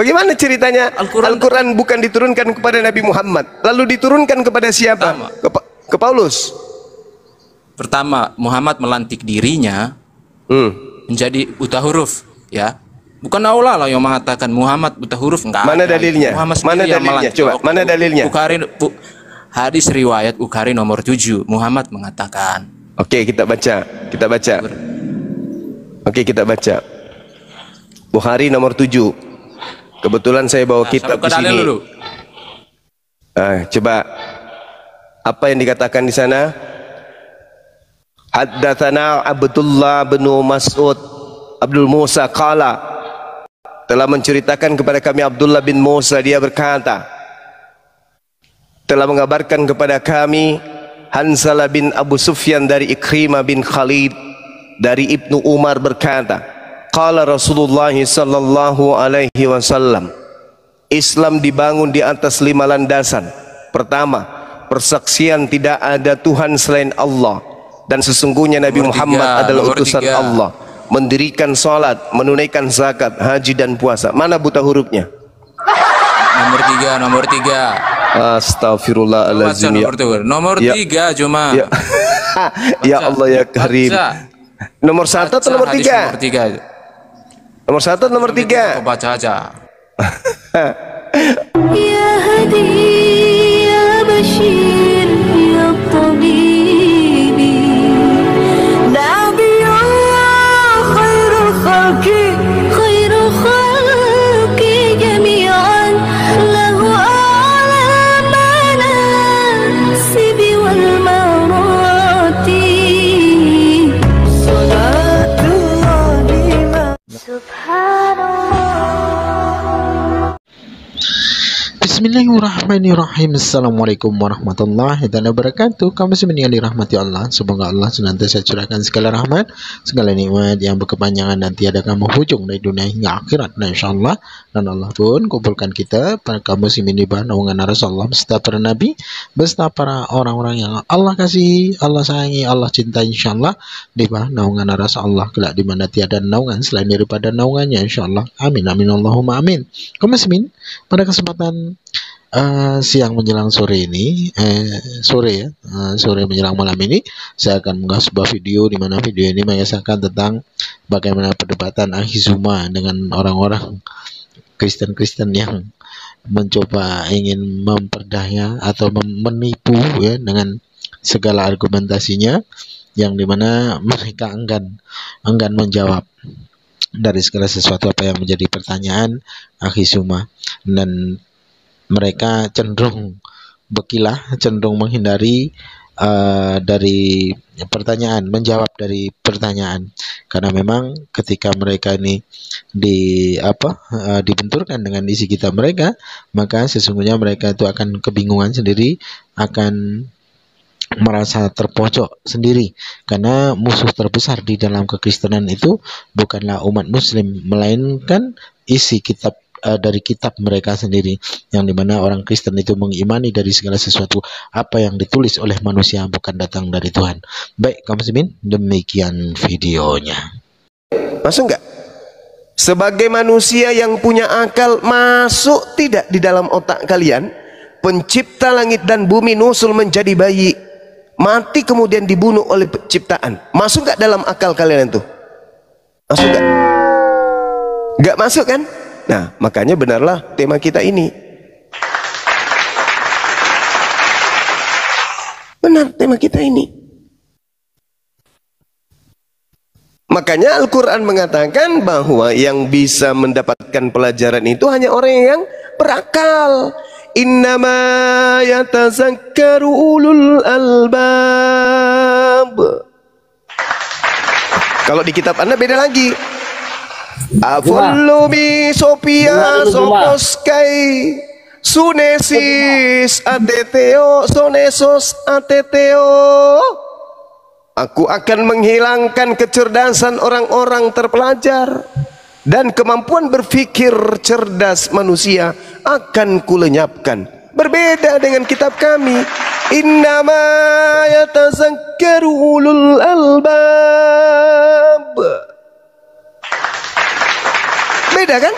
Bagaimana ceritanya? Al-Quran bukan diturunkan kepada Nabi Muhammad, lalu diturunkan kepada siapa? Ke Paulus. Pertama, Muhammad melantik dirinya menjadi buta huruf, ya. Bukan Allah lah yang mengatakan Muhammad buta huruf, enggak. Mana dalilnya? Mana dalilnya? Coba, mana dalilnya? Hadis riwayat Bukhari nomor 7, Muhammad mengatakan. Oke, kita baca. Oke, kita baca. Bukhari nomor 7. Kebetulan saya bawa kitab di sini. Coba apa yang dikatakan di sana? Haddatsana Abdullah bin Mas'ud Abdul Musa qala, telah menceritakan kepada kami Abdullah bin Musa, dia berkata, telah mengabarkan kepada kami Hanzalah bin Abu Sufyan dari Ikrimah bin Khalid dari Ibnu Umar berkata, qala Rasulullah sallallahu alaihi wasallam, Islam dibangun di atas 5 landasan. Pertama, persaksian tidak ada Tuhan selain Allah dan sesungguhnya Nabi Muhammad adalah utusan Allah, mendirikan salat, menunaikan zakat, haji dan puasa. Mana buta hurufnya? Nomor 3. Astagfirullahaladzim. Nomor 3 cuma. Ya Allah ya Karim. Nomor 1 atau nomor 3? Nomor 1 atau nomor 3? Baca aja. Ya Hadi ya Bashir ya Tabibi Nabiyullah khairul khalqi jami'an lahu a'la manasibi wal marati salatullah subhanallah. Bismillahirrahmanirrahim. Assalamualaikum warahmatullahi wabarakatuh. Kaum muslimin yang dirahmati Allah, semoga Allah senantiasa curahkan segala rahmat, segala nikmat yang berkepanjangan dan tiada kamu hujung dari dunia hingga akhirat. Dan insyaallah, dan Allah pun kumpulkan kita para kaum muslimin di bawah naungan Rasulullah beserta para nabi, beserta para orang-orang yang Allah kasih, Allah sayangi, Allah cintai, insyaallah di bawah naungan Rasulullah kelak di mana tiada naungan selain daripada naungannya, insyaallah. Amin amin Allahumma amin. Kaum muslimin, pada kesempatan siang menjelang sore ini, sore menjelang malam ini, saya akan mengunggah sebuah video di mana video ini mengisahkan tentang bagaimana perdebatan Akhizuma dengan orang-orang Kristen-Kristen yang mencoba ingin memperdaya atau menipu ya dengan segala argumentasinya, yang dimana mereka enggan menjawab dari segala sesuatu apa yang menjadi pertanyaan Akhizuma, dan mereka cenderung berkilah, cenderung menghindari dari pertanyaan, menjawab dari pertanyaan, karena memang ketika mereka ini dibenturkan dengan isi kitab mereka, maka sesungguhnya mereka itu akan kebingungan sendiri, akan merasa terpojok sendiri, karena musuh terbesar di dalam kekristenan itu bukanlah umat muslim, melainkan isi kitab dari kitab mereka sendiri, yang dimana orang Kristen itu mengimani dari segala sesuatu apa yang ditulis oleh manusia bukan datang dari Tuhan. Baik kaum muslimin, demikian videonya. Masuk nggak? Sebagai manusia yang punya akal, masuk tidak di dalam otak kalian pencipta langit dan bumi nusul menjadi bayi, mati kemudian dibunuh oleh penciptaan? Masuk nggak dalam akal kalian itu? Masuk nggak? Nggak masuk kan? Nah, makanya benarlah tema kita ini. Benar tema kita ini. Makanya Al-Quran mengatakan bahwa yang bisa mendapatkan pelajaran itu hanya orang yang berakal. Innama yatazakkaru ulul albab. Kalau di kitab Anda beda lagi. Avulumi Sophia Soposkai Sunesis Ateteo Sonesos Ateteo. Aku akan menghilangkan kecerdasan orang-orang terpelajar dan kemampuan berpikir cerdas manusia akan kulenyapkan. Berbeda dengan kitab kami. Innama yatazakkaru ulul albab. Beda kan?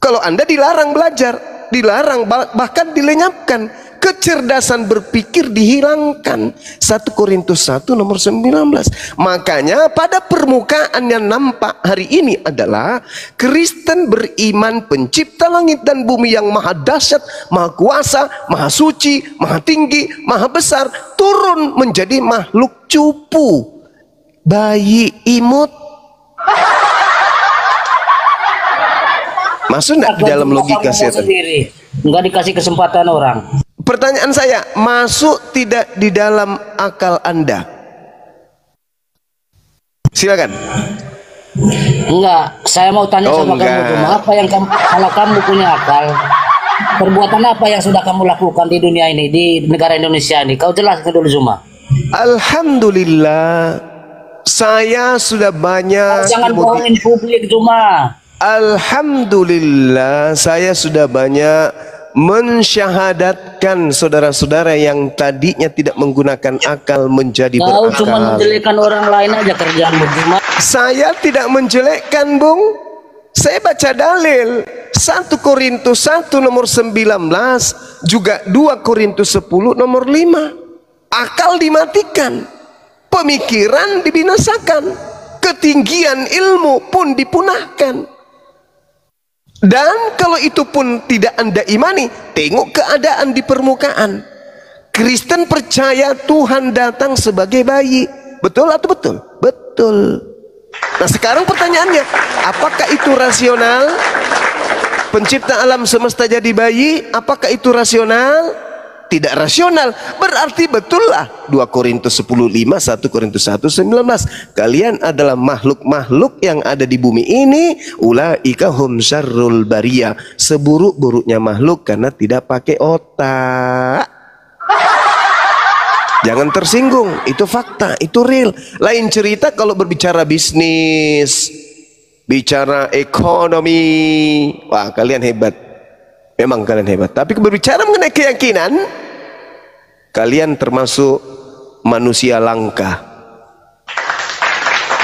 Kalau Anda dilarang belajar, dilarang, bahkan dilenyapkan, kecerdasan berpikir dihilangkan. 1 Korintus 1 nomor 19. Makanya pada permukaan yang nampak hari ini adalah Kristen beriman pencipta langit dan bumi yang maha dahsyat, maha kuasa, maha suci, maha tinggi, maha besar, turun menjadi makhluk cupu, bayi imut. Masuk enggak di dalam logika setan? Enggak dikasih kesempatan orang. Pertanyaan saya, masuk tidak di dalam akal Anda? Silakan. Enggak, saya mau tanya sama kamu cuma apa yang kamu, kalau kamu punya akal, perbuatan apa yang sudah kamu lakukan di dunia ini, di negara Indonesia ini? Kau jelaskan dulu Zuma. Alhamdulillah, saya sudah banyak. Jangan bohongin publik Zuma. Alhamdulillah, saya sudah banyak mensyahadatkan saudara-saudara yang tadinya tidak menggunakan akal menjadi Kau berakal. cuma menjelekkan orang lain aja kerjaanmu Zuma. Saya tidak menjelekkan, Bung. Saya baca dalil 1 Korintus 1 nomor 19, juga 2 Korintus 10 nomor 5. Akal dimatikan, pemikiran dibinasakan, ketinggian ilmu pun dipunahkan. Dan kalau itu pun tidak Anda imani, tengok keadaan di permukaan. Kristen percaya Tuhan datang sebagai bayi. Betul atau betul? Betul. Nah sekarang pertanyaannya, apakah itu rasional? Pencipta alam semesta jadi bayi, apakah itu rasional? Tidak rasional. Berarti betullah 2 Korintus 10:5, 1 Korintus 1:19. Kalian adalah makhluk-makhluk yang ada di bumi ini. Ulaika hum syarrul bariyah. Seburuk-buruknya makhluk karena tidak pakai otak. Jangan tersinggung, itu fakta, itu real. Lain cerita kalau berbicara bisnis, bicara ekonomi. Wah, kalian hebat. Memang kalian hebat. Tapi berbicara mengenai keyakinan, kalian termasuk manusia langka,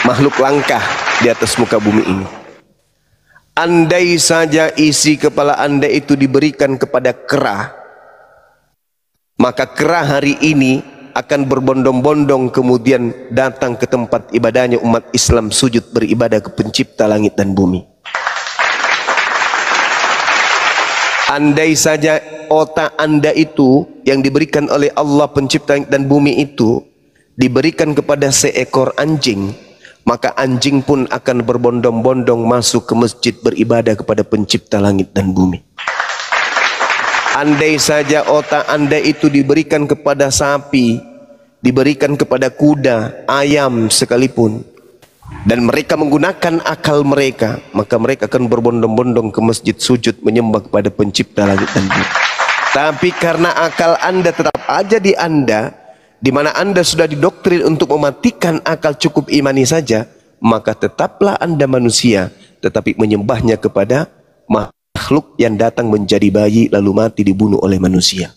makhluk langka di atas muka bumi ini. Andai saja isi kepala Anda itu diberikan kepada kera, maka kera hari ini akan berbondong-bondong kemudian datang ke tempat ibadahnya umat Islam, sujud beribadah ke pencipta langit dan bumi. Andai saja otak Anda itu yang diberikan oleh Allah pencipta langit dan bumi itu diberikan kepada seekor anjing, maka anjing pun akan berbondong-bondong masuk ke masjid beribadah kepada pencipta langit dan bumi. Andai saja otak Anda itu diberikan kepada sapi, diberikan kepada kuda, ayam sekalipun, dan mereka menggunakan akal mereka, maka mereka akan berbondong-bondong ke masjid sujud menyembah kepada pencipta langit dan bumi. Tapi karena akal Anda tetap aja di Anda, di mana Anda sudah didoktrin untuk mematikan akal, cukup imani saja, maka tetaplah Anda manusia, tetapi menyembahnya kepada makhluk yang datang menjadi bayi lalu mati dibunuh oleh manusia.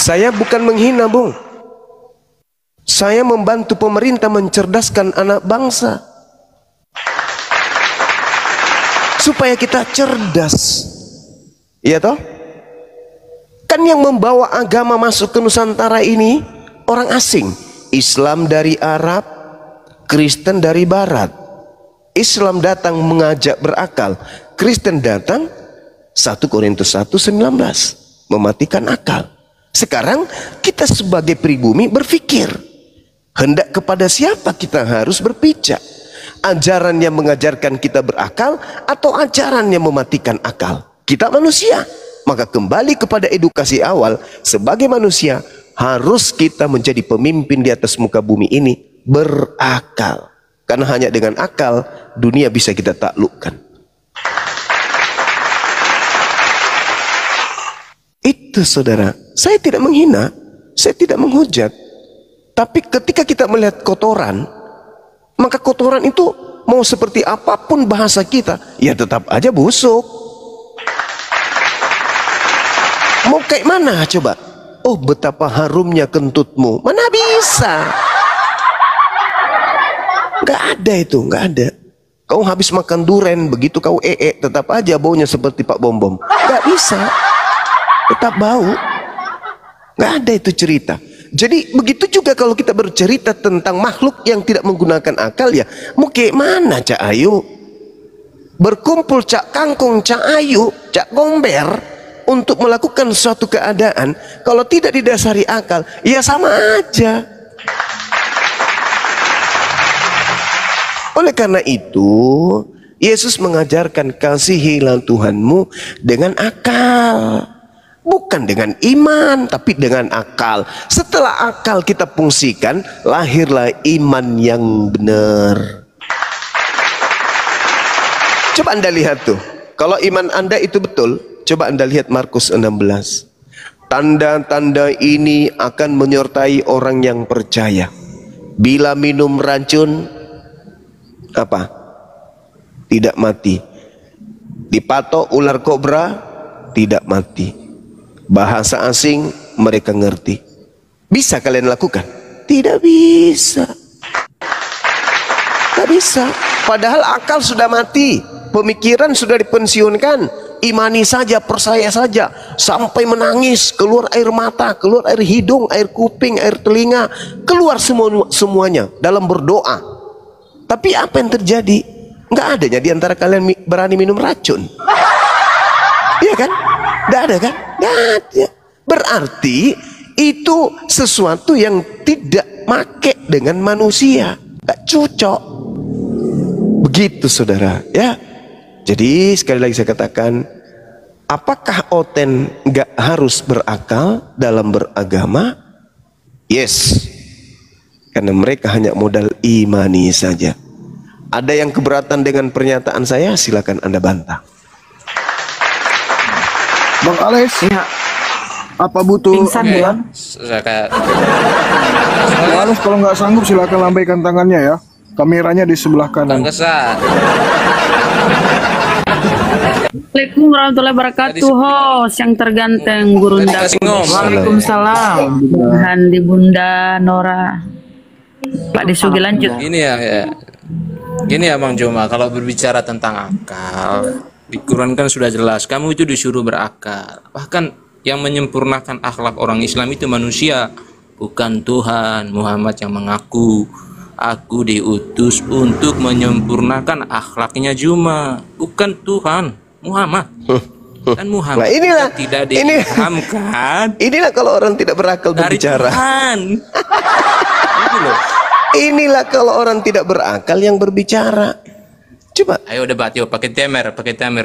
Saya bukan menghina, Bung. Saya membantu pemerintah mencerdaskan anak bangsa supaya kita cerdas. Iya toh? Kan yang membawa agama masuk ke Nusantara ini orang asing. Islam dari Arab, Kristen dari Barat. Islam datang mengajak berakal, Kristen datang 1 Korintus 1:19 mematikan akal. Sekarang kita sebagai pribumi berpikir, hendak kepada siapa kita harus berpijak? Ajaran yang mengajarkan kita berakal atau ajaran yang mematikan akal? Kita manusia, maka kembali kepada edukasi awal. Sebagai manusia harus kita menjadi pemimpin di atas muka bumi ini berakal. Karena hanya dengan akal dunia bisa kita taklukkan. Itu saudara, saya tidak menghina, saya tidak menghujat. Tapi ketika kita melihat kotoran, maka kotoran itu mau seperti apapun bahasa kita, ya tetap aja busuk. Mau kayak mana coba? Oh betapa harumnya kentutmu, mana bisa? Nggak ada itu, nggak ada. Kau habis makan duren, begitu kau tetap aja baunya seperti Pak Bom Bom. Gak bisa, tetap bau. Gak ada itu cerita. Jadi begitu juga kalau kita bercerita tentang makhluk yang tidak menggunakan akal, ya mau kayak mana Cak Ayu? Berkumpul Cak Kangkung, Cak Ayu, Cak Gomber untuk melakukan suatu keadaan, kalau tidak didasari akal, ya sama aja. Oleh karena itu, Yesus mengajarkan kasihilah Tuhanmu dengan akal. Bukan dengan iman, tapi dengan akal. Setelah akal kita fungsikan, lahirlah iman yang benar. Coba Anda lihat tuh. Kalau iman Anda itu betul, coba Anda lihat Markus 16. Tanda-tanda ini akan menyertai orang yang percaya. Bila minum racun, apa? Tidak mati. Dipatok ular kobra, tidak mati. Bahasa asing mereka ngerti. Bisa kalian lakukan? Tidak bisa. Tidak bisa. Padahal akal sudah mati, pemikiran sudah dipensiunkan. Imani saja, percaya saja, sampai menangis, keluar air mata, keluar air hidung, air kuping, air telinga, keluar semuanya dalam berdoa. Tapi apa yang terjadi? Nggak adanya di antara kalian berani minum racun. Iya kan? Nggak ada kan? Nggak ada. Berarti itu sesuatu yang tidak make dengan manusia. Nggak cocok. Begitu saudara. Ya. Jadi sekali lagi saya katakan, apakah oten nggak harus berakal dalam beragama? Yes. Karena mereka hanya modal imani saja. Ada yang keberatan dengan pernyataan saya? Silakan Anda bantah. Bang Alex, ya. Apa butuh pingsan ya? Bang Alex kalau nggak sanggup silakan lambaikan tangannya ya. Kameranya di sebelah kanan. Assalamualaikum warahmatullahi wabarakatuh. Host yang terganteng Gurunda. Waalaikumsalam. Handi Bunda Nora. Pak Disugi lanjut. Gini ya Bang Joma, kalau berbicara tentang akal, di Quran kan sudah jelas, kamu itu disuruh berakal. Bahkan yang menyempurnakan akhlak orang Islam itu manusia, bukan Tuhan. Muhammad yang mengaku, aku diutus untuk menyempurnakan akhlaknya Juma, bukan Tuhan. Muhammad. Dan Muhammad tidak dipahamkan. Inilah kalau orang tidak berakal berbicara. Inilah kalau orang tidak berakal yang berbicara. Coba. Ayo debat, yuk pakai temer,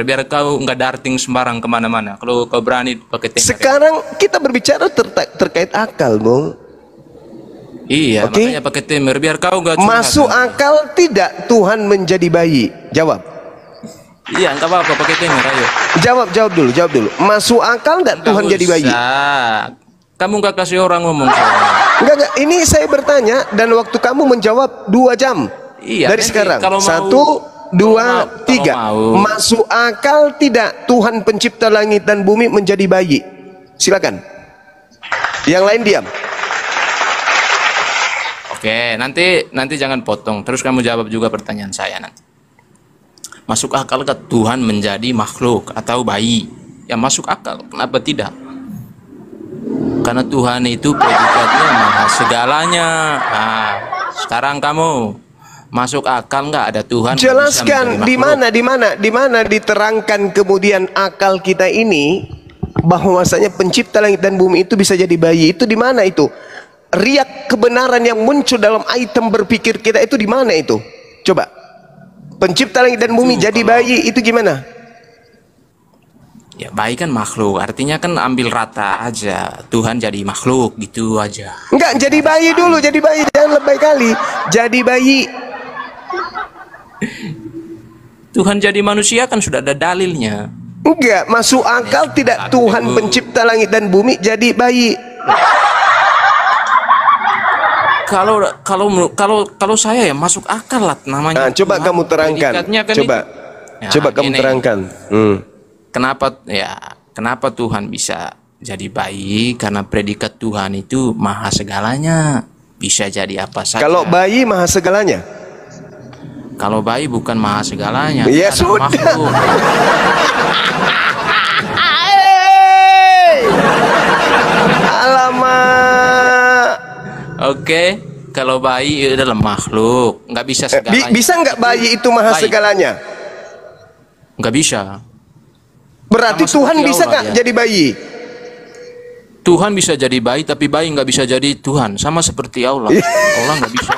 biar kau nggak darting sembarang kemana-mana. Kalau kau berani pakai temer. Sekarang kita berbicara terkait akal, Bung. Iya, makanya pakai temer biar kau nggak. Masuk akal tidak Tuhan menjadi bayi? Jawab. Iya, nggak apa-apa pakai temer, ayo. Jawab dulu. Masuk akal tidak Tuhan jadi bayi? Kamu nggak kasih orang ngomong. Enggak. Ini saya bertanya dan waktu kamu menjawab 2 jam. Iya, dari sekarang. 1, 2, 3. Masuk akal tidak Tuhan pencipta langit dan bumi menjadi bayi? Silakan. Yang lain diam. Oke, nanti jangan potong. Terus kamu jawab juga pertanyaan saya nanti. Masuk akal ke Tuhan menjadi makhluk atau bayi? Ya masuk akal. Kenapa tidak? Karena Tuhan itu predikatnya maha segalanya. Nah, sekarang kamu masuk akal nggak ada Tuhan? Jelaskan di mana diterangkan kemudian akal kita ini bahwasanya pencipta langit dan bumi itu bisa jadi bayi. Itu di mana itu? Riak kebenaran yang muncul dalam item berpikir kita itu di mana itu? Coba. Pencipta langit dan bumi jadi bayi itu gimana? Ya bayi kan makhluk, artinya kan ambil rata aja. Tuhan jadi makhluk gitu aja. Enggak, jadi bayi dulu, jadi bayi, jangan lebay kali. Jadi bayi. Tuhan jadi manusia kan sudah ada dalilnya. Enggak, masuk akal tidak Tuhan pencipta langit dan bumi jadi bayi. Kalau saya ya masuk akal lah namanya. Nah, coba kamu terangkan. Coba kamu terangkan. Kenapa Tuhan bisa jadi bayi? Karena predikat Tuhan itu maha segalanya, bisa jadi apa saja. Kalau bayi maha segalanya? Kalau bayi bukan maha segalanya. Ya Ada sudah. makhluk. Alamak. Oke, kalau bayi itu adalah makhluk, nggak bisa segalanya. Bisa nggak bayi itu maha Bayi. segalanya? Nggak bisa. Berarti Sama Tuhan seperti bisa Allah nggak dia. jadi bayi? Tuhan bisa jadi bayi, tapi bayi nggak bisa jadi Tuhan. Sama seperti Allah. Allah nggak bisa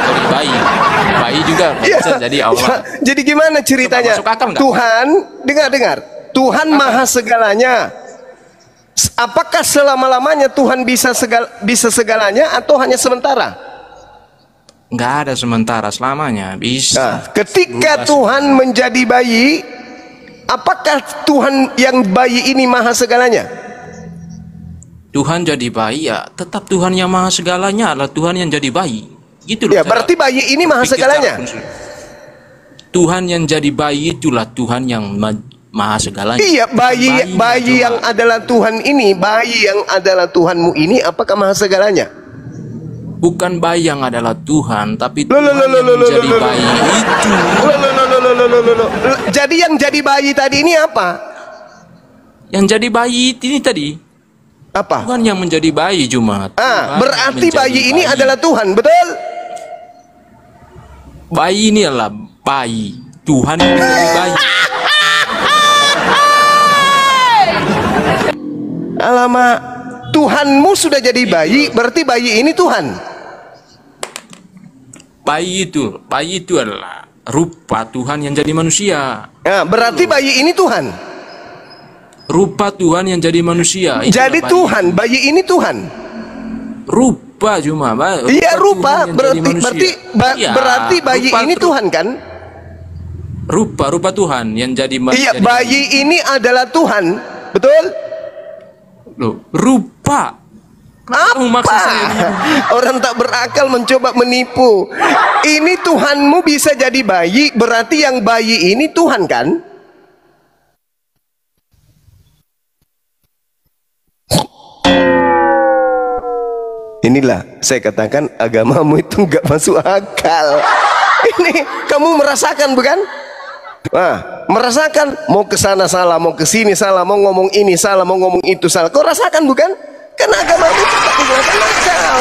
jadi bayi. Bayi juga nggak bisa jadi Allah. Ya, jadi gimana ceritanya? Coba masuk akal nggak? Tuhan, dengar. Tuhan maha segalanya. Apakah selama-lamanya Tuhan bisa segalanya atau hanya sementara? Nggak ada sementara, selamanya Nah, bisa. ketika Berubah Tuhan menjadi bayi, apakah Tuhan yang bayi ini maha segalanya? Tuhan jadi bayi, ya tetap Tuhan yang maha segalanya adalah Tuhan yang jadi bayi. Gitu loh. Ya, berarti bayi ini maha Pikir segalanya. cara prinsip. Tuhan yang jadi bayi itulah Tuhan yang maha segalanya. Iya, bayi Bayinya yang cuma- adalah Tuhan ini, bayi yang adalah Tuhanmu ini, apakah maha segalanya? bukan bayi yang adalah Tuhan, tapi Loh, Tuhan loh, loh, yang loh, loh, menjadi loh, loh. bayi itu. Loh. Jadi yang jadi bayi tadi ini apa? Yang jadi bayi ini tadi Apa? Tuhan yang menjadi bayi cuma. Tuhan Berarti yang menjadi bayi ini adalah Tuhan, betul? bayi ini adalah bayi. Tuhan yang menjadi bayi. Alamak, Tuhanmu sudah jadi bayi, berarti bayi ini Tuhan. Bayi itu adalah rupa Tuhan yang jadi manusia. Nah, berarti bayi ini Tuhan. Rupa Tuhan yang jadi manusia. Itulah Jadi bayi. Tuhan, bayi ini Tuhan. Rupa cuma. Iya, rupa. Tuhan yang jadi manusia. Iya, Berarti bayi rupa ini Tuhan kan? Rupa Tuhan yang jadi Iya, jadi bayi ini adalah Tuhan, betul? Loh, rupa. Kamu maksud saya Orang tak berakal mencoba menipu. Ini Tuhanmu bisa jadi bayi, berarti yang bayi ini Tuhan kan? Inilah saya katakan agamamu itu nggak masuk akal. Ini kamu merasakan bukan? Nah, merasakan mau ke sana salah, mau ke sini salah, mau ngomong ini salah, mau ngomong itu salah. Kau rasakan bukan? Karena agama itu tak menggunakan akal.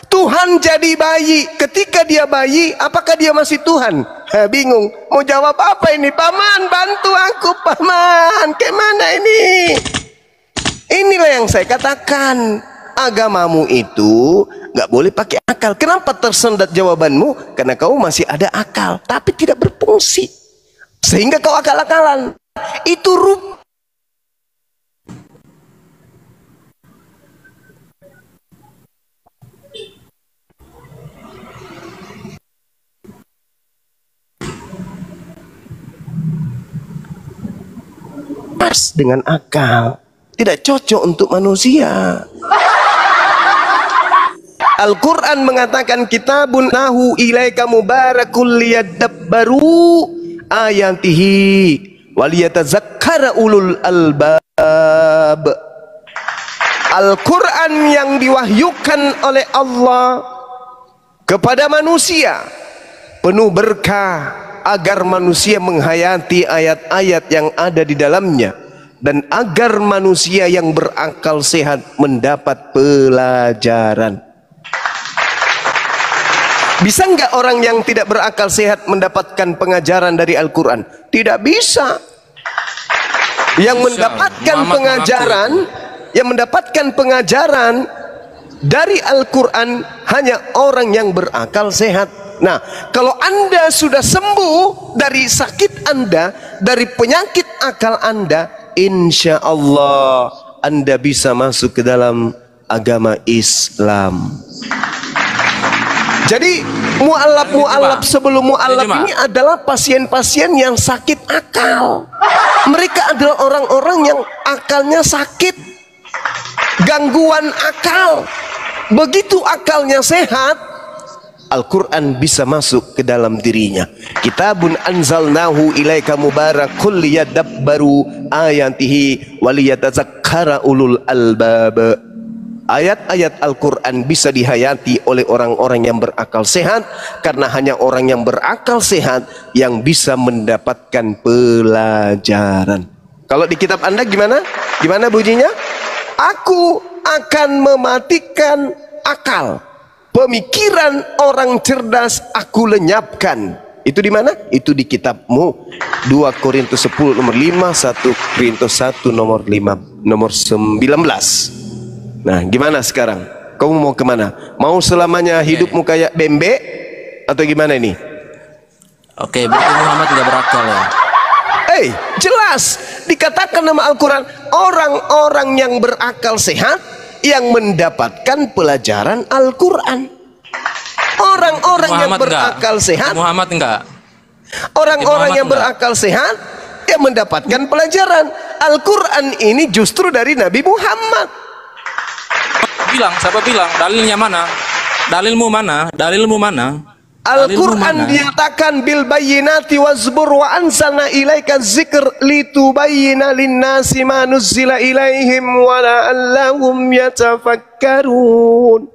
Tuhan jadi bayi. Ketika dia bayi, apakah dia masih Tuhan? Bingung. Mau jawab apa ini? Paman, bantu aku, paman. Kemana ini? Inilah yang saya katakan. Agamamu itu nggak boleh pakai akal. Kenapa tersendat jawabanmu? Karena kau masih ada akal, tapi tidak berfungsi. Sehingga kau akal-akalan. Itu rupa. Dengan akal tidak cocok untuk manusia. Al-Quran mengatakan kitabun nahu ilaika mubarakul liyadabbaru ayatihi waliyatazakkara ulul albab. Al-Quran yang diwahyukan oleh Allah kepada manusia penuh berkah agar manusia menghayati ayat-ayat yang ada di dalamnya dan agar manusia yang berakal sehat mendapat pelajaran. Bisa enggak orang yang tidak berakal sehat mendapatkan pengajaran dari Al-Quran? Tidak bisa. Yang mendapatkan pengajaran, yang mendapatkan pengajaran dari Al-Quran hanya orang yang berakal sehat. Nah, kalau Anda sudah sembuh dari sakit Anda, dari penyakit akal Anda, insya Allah Anda bisa masuk ke dalam agama Islam. Jadi mu'alaf sebelum mu'alaf ini adalah pasien-pasien yang sakit akal. Mereka adalah orang-orang yang akalnya sakit, gangguan akal. Begitu akalnya sehat, Al-Quran bisa masuk ke dalam dirinya. Kitabun anzalnahu ilaika mubarakul liyadabbaru ayatihi waliyatazakkara ulul albab. ayat-ayat Al-Quran bisa dihayati oleh orang-orang yang berakal sehat, karena hanya orang yang berakal sehat yang bisa mendapatkan pelajaran. Kalau di kitab Anda gimana? Gimana bunyinya? Aku akan mematikan akal, pemikiran orang cerdas aku lenyapkan. Itu di mana? Itu di kitabmu. 2 Korintus 10 nomor 5, 1 Korintus 1 nomor 5 nomor 19. Nah, gimana sekarang? Kamu mau kemana? Mau selamanya hidupmu kayak bembe atau gimana ini? Oke, berarti Muhammad tidak berakal ya. Jelas dikatakan nama Al-Quran, orang-orang yang berakal sehat yang mendapatkan pelajaran Al-Quran. Orang-orang yang berakal sehat, Muhammad enggak. Orang-orang yang berakal sehat yang mendapatkan pelajaran Al-Quran ini justru dari Nabi Muhammad. Siapa bilang? Dalilnya mana? Dalilmu mana? Dalilmu mana? Al-Quran dinyatakan bil bayyinati wazbur wa anzalna ilaika dzikr litubayyina linnasi ma nuzzila ilaihim wa la'allahum yatafakkarun.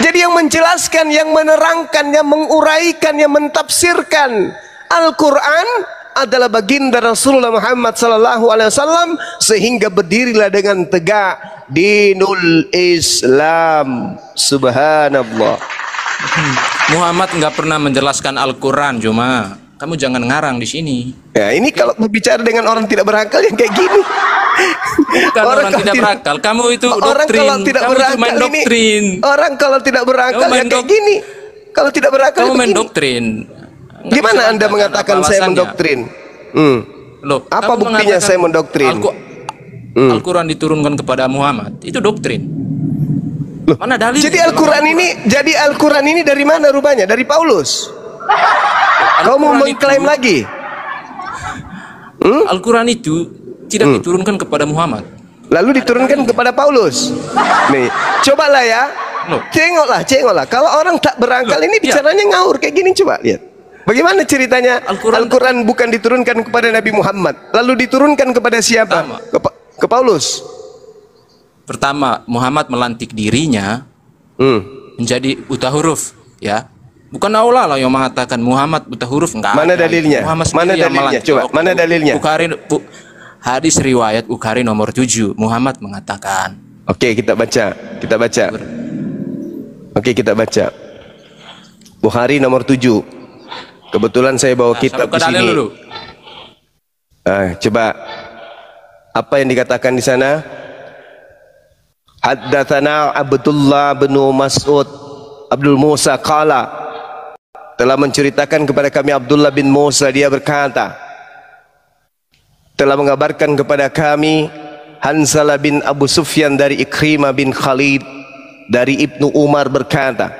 Jadi yang menjelaskan, yang menerangkan, yang menguraikan, yang mentafsirkan Al-Quran adalah baginda Rasulullah Muhammad SAW, sehingga berdirilah dengan tegak dinul Islam. Subhanallah. Muhammad nggak pernah menjelaskan Al-Quran, cuma kamu jangan ngarang di sini. Ya, ini kalau berbicara dengan orang tidak berakal yang kayak gini. Bukan orang tidak berakal, kamu itu orang doktrin. Kalau tidak kamu berakal main doktrin. Orang kalau tidak berakal ya kayak gini. Kalau tidak berakal kamu main begini. doktrin. Gimana Anda mengatakan saya mendoktrin? Loh, apa buktinya saya mendoktrin? Al-Quran diturunkan kepada Muhammad, itu doktrin. Loh, mana dalil? Jadi Al-Quran ini dari mana rupanya? Dari Paulus. Kau mau mengklaim lagi? Al-Quran itu tidak diturunkan kepada Muhammad. Lalu diturunkan kepada Paulus. Nih, cobalah ya. Cengoklah. Kalau orang tak berakal ini bicaranya ngawur kayak gini, coba lihat. Bagaimana ceritanya Al-Quran bukan diturunkan kepada Nabi Muhammad, lalu diturunkan kepada siapa? Ke Paulus. Pertama, Muhammad melantik dirinya menjadi buta huruf, ya. Bukan Allah lah yang mengatakan Muhammad buta huruf, enggak. Mana dalilnya? Mana dalilnya? Coba, mana dalilnya? Hadis riwayat Bukhari nomor 7, Muhammad mengatakan. Oke, kita baca. Oke, kita baca. Bukhari nomor 7. Kebetulan saya bawa kitab di sini. Coba apa yang dikatakan di sana? Haddatsana Abdullah bin Mas'ud Abdul Musa qala, telah menceritakan kepada kami Abdullah bin Musa, dia berkata, telah mengabarkan kepada kami Hanzalah bin Abu Sufyan dari Ikrimah bin Khalid dari Ibnu Umar berkata,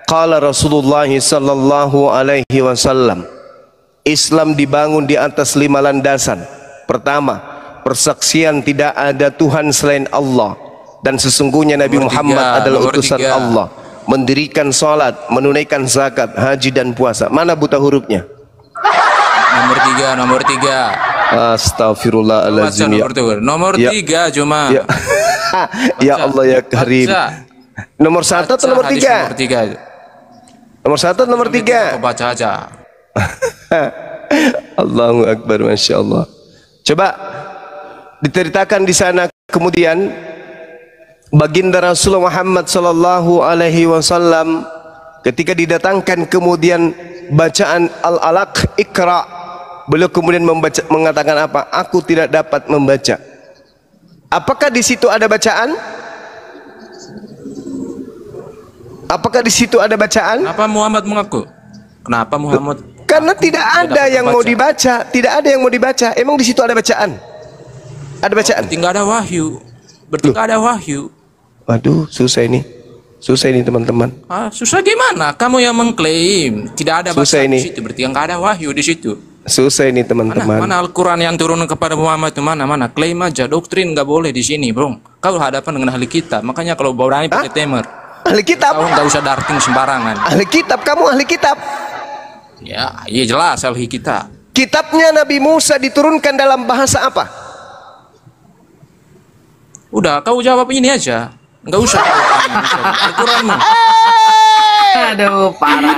qala Rasulullah sallallahu alaihi wasallam, Islam dibangun di atas 5 landasan. Pertama, persaksian tidak ada Tuhan selain Allah dan sesungguhnya Nabi Muhammad adalah utusan Allah, mendirikan salat, menunaikan zakat, haji dan puasa. Mana buta hurufnya? Nomor 3. Astagfirullahaladzim. Nomor 3 cuma. Ya Allah ya Karim. Nomor 1 atau nomor 3? Nomor 1 atau nomor 3? Baca aja. Allahu Akbar, Masya Allah. Coba diceritakan di sana kemudian baginda Rasulullah Muhammad sallallahu alaihi wasallam ketika didatangkan kemudian bacaan Al-Alaq, Iqra, beliau kemudian mengatakan apa? Aku tidak dapat membaca. Apakah di situ ada bacaan? Apakah di situ ada bacaan? Apa Muhammad mengaku? Kenapa Muhammad? Karena tidak ada yang mau dibaca, tidak ada yang mau dibaca. Emang di situ ada bacaan? Ada bacaan? Berarti nggak ada wahyu. Berarti nggak ada wahyu. Waduh, susah ini teman-teman. Susah gimana? Kamu yang mengklaim tidak ada bacaan di situ, berarti nggak ada wahyu di situ. Susah ini teman-teman. Mana Al-Quran yang turun kepada Muhammad itu mana? Klaim aja, doktrin nggak boleh di sini, bro. Kau hadapan dengan ahli kitab, makanya kalau berani pakai temer. Ahli kitab? Kau nggak usah darting sembarangan. Ahli kitab, kamu ahli kitab? Ya, iya jelas ahli kitab. Kitabnya Nabi Musa diturunkan dalam bahasa apa? Udah, kau jawab ini aja. Enggak usah Al-Quranmu. Aduh, parah.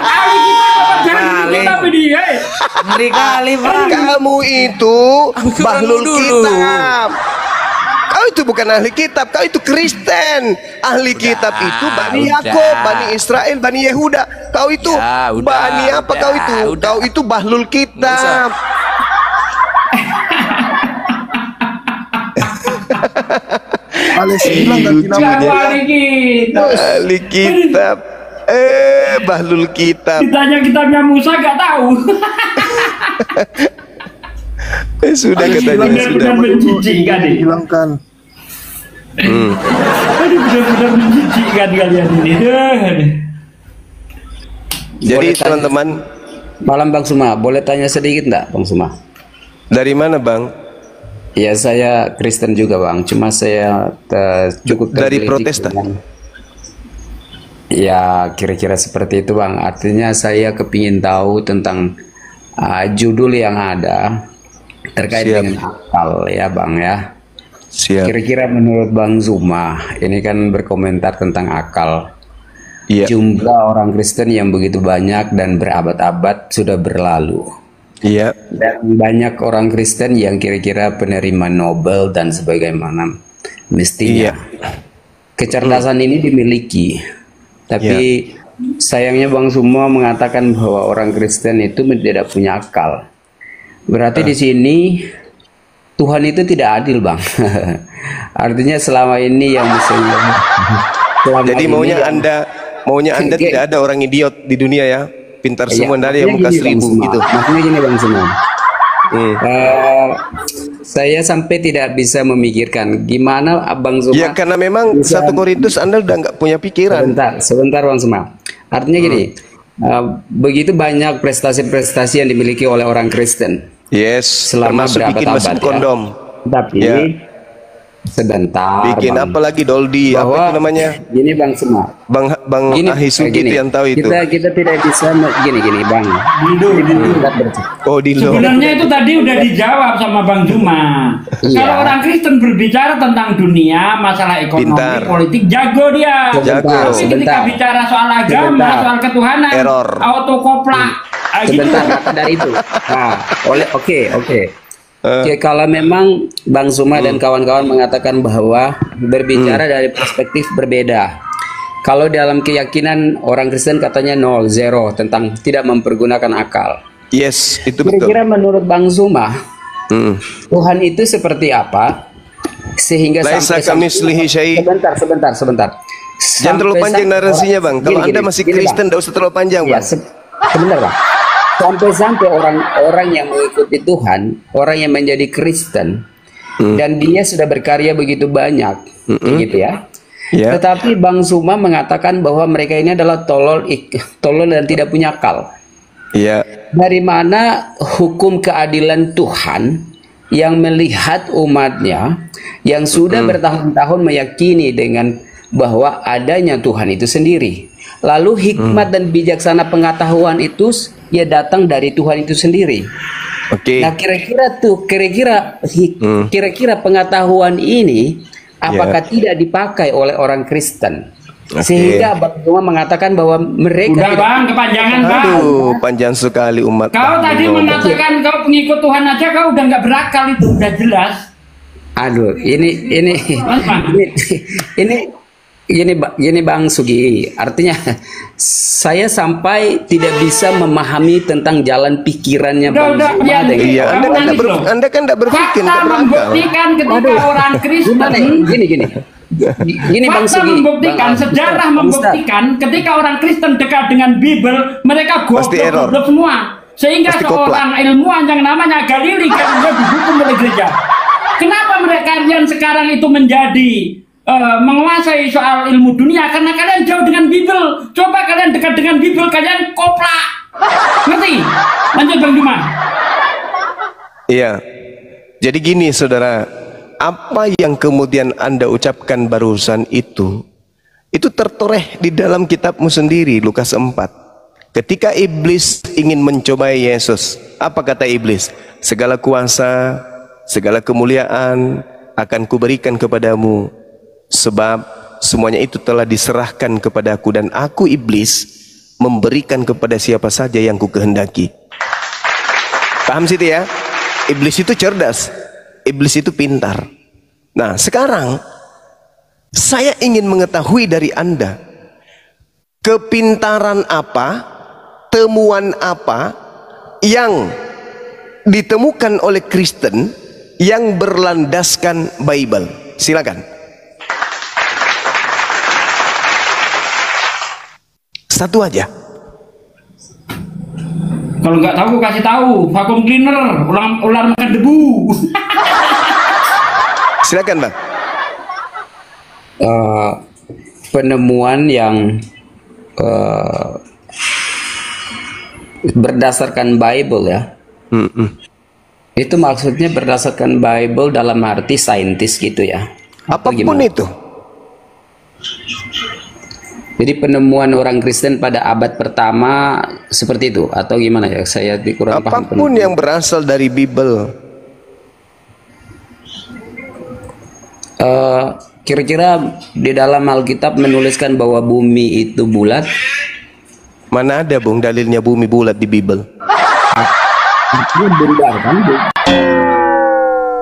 Ngeri kali, Bang. Kamu itu bahlul kitab. Kau itu bukan ahli kitab, kau itu Kristen. Ahli kitab itu Bani Yakub, Bani Israel, Bani Yehuda. Kau itu Bani apa kau itu? Kau itu bahlul kitab. Alesi bilang ganti namanya. Ahli kitab. Bahlul kitab. Ditanya kitabnya Musa gak tahu. Sudah katanya sudah. Menjijikkan nih. Hilangkan. Aduh, benar-benar menjijikkan kalian ini. Jadi teman-teman, Malam Bang Suma, boleh tanya sedikit enggak Bang Suma? dari mana Bang? Ya saya Kristen juga Bang, cuma saya cukup Dari tergelitik Protestan? dengan- Ya kira-kira seperti itu Bang. Artinya saya kepingin tahu tentang judul yang ada terkait Siap. dengan akal ya Bang ya. Siap. Kira-kira menurut Bang Zuma ini kan berkomentar tentang akal. Iya. Jumlah orang Kristen yang begitu banyak dan berabad-abad sudah berlalu. Iya. Dan banyak orang Kristen yang kira-kira penerima Nobel dan sebagaimana mestinya. Kecerdasan ini dimiliki. Tapi sayangnya Bang Sumo mengatakan bahwa orang Kristen itu tidak punya akal. Berarti di sini Tuhan itu tidak adil, Bang. Artinya selama ini yang Jadi maunya Anda tidak ada orang idiot di dunia ya. Pintar semua dari yang muka seribu gitu. Maksudnya gini Bang Sumo. Saya sampai tidak bisa memikirkan gimana Abang Zuma. Ya karena memang 1 Korintus Anda udah nggak punya pikiran. Sebentar Bang Zuma. Artinya gini, begitu banyak prestasi-prestasi yang dimiliki oleh orang Kristen. Yes. Selama Termasuk bikin berabad-abad mesin ya. kondom. Tapi Ya. sebentar. Bikin Bang. apa lagi Doldi? Apa Bahwa itu namanya? Gini Bang Zuma. Bang Ahisugi itu yang tahu itu. Kita tidak bisa gini Bang. Oh Dildo. Sebenarnya itu tadi udah dijawab sama Bang Juma. Iya. Kalau orang Kristen berbicara tentang dunia, masalah ekonomi, Pintar. politik, jago dia. Jago. Tapi ketika Sebentar. bicara soal agama, Sebentar. soal ketuhanan, Error. autokoplak, gitu. Sebentar maka dari itu. Nah, oke. Oke, kalau memang Bang Zuma dan kawan-kawan mengatakan bahwa berbicara dari perspektif berbeda. Kalau dalam keyakinan orang Kristen katanya 0, 0 tentang tidak mempergunakan akal. Yes, itu betul. Kira-kira menurut Bang Zuma, Tuhan itu seperti apa sehingga Laisa kamitslihi syai'. Sebentar. Jangan terlalu panjang narasinya Bang. Kalau Anda masih Kristen, tidak usah terlalu panjang Ya, Bang. sebentar Bang. Sampai orang yang mengikuti Tuhan, orang yang menjadi Kristen, dan dia sudah berkarya begitu banyak, gitu ya. Ya. Tetapi Bang Zuma mengatakan bahwa mereka ini adalah tolol dan tidak punya akal. Iya. Dari mana hukum keadilan Tuhan yang melihat umatnya yang sudah bertahun-tahun meyakini dengan bahwa adanya Tuhan itu sendiri. Lalu hikmat dan bijaksana pengetahuan itu ya datang dari Tuhan itu sendiri. Oke. Nah, kira-kira pengetahuan ini apakah tidak dipakai oleh orang Kristen? Oke. Sehingga Bang Zuma mengatakan bahwa mereka Udah Bang, kepanjangan Bang. Aduh, panjang sekali umat. Kau tadi mengatakan kau pengikut Tuhan aja, kau udah nggak berakal itu, udah jelas. Aduh, Gini Bang Sugi, artinya saya sampai tidak bisa memahami tentang jalan pikirannya Bang Zuma ya, dengan Iya, Anda kan tidak berpikir, Fakta tidak berakal. membuktikan ketika orang Kristen gini Bang fakta Sugi, membuktikan, sejarah membuktikan ketika orang Kristen dekat dengan Bible, mereka Pasti error. goblok semua. Sehingga Pasti seorang ilmuwan yang namanya Galilei Galilei dihukum oleh gereja. Kenapa mereka yang sekarang itu menjadi menguasai soal ilmu dunia? Karena kalian jauh dengan Bible. Coba kalian dekat dengan Bible, kalian koplak. Ngerti? Lanjut Bang Juma. Iya. Jadi gini saudara, apa yang kemudian Anda ucapkan barusan itu tertoreh di dalam kitabmu sendiri, Lukas 4. Ketika iblis ingin mencobai Yesus, apa kata iblis? Segala kuasa, segala kemuliaan akan kuberikan kepadamu Sebab semuanya itu telah diserahkan kepadaku, dan aku iblis memberikan kepada siapa saja yang ku kehendaki. Paham situ ya? Iblis itu cerdas, iblis itu pintar. Nah sekarang saya ingin mengetahui dari Anda, kepintaran apa, temuan apa yang ditemukan oleh Kristen yang berlandaskan Bible. Silakan. Satu aja. Kalau nggak tahu kasih tahu. Vacuum cleaner, ular makan debu. Silakan Bang. Penemuan yang berdasarkan Bible ya. Itu maksudnya berdasarkan Bible dalam arti saintis gitu ya. Apapun itu. Jadi penemuan orang Kristen pada abad pertama seperti itu atau gimana ya? Saya kurang paham. Apapun yang berasal dari Bible. Kira-kira di dalam Alkitab menuliskan bahwa bumi itu bulat. Mana ada Bung dalilnya bumi bulat di Bible? Bundar kan, Bung?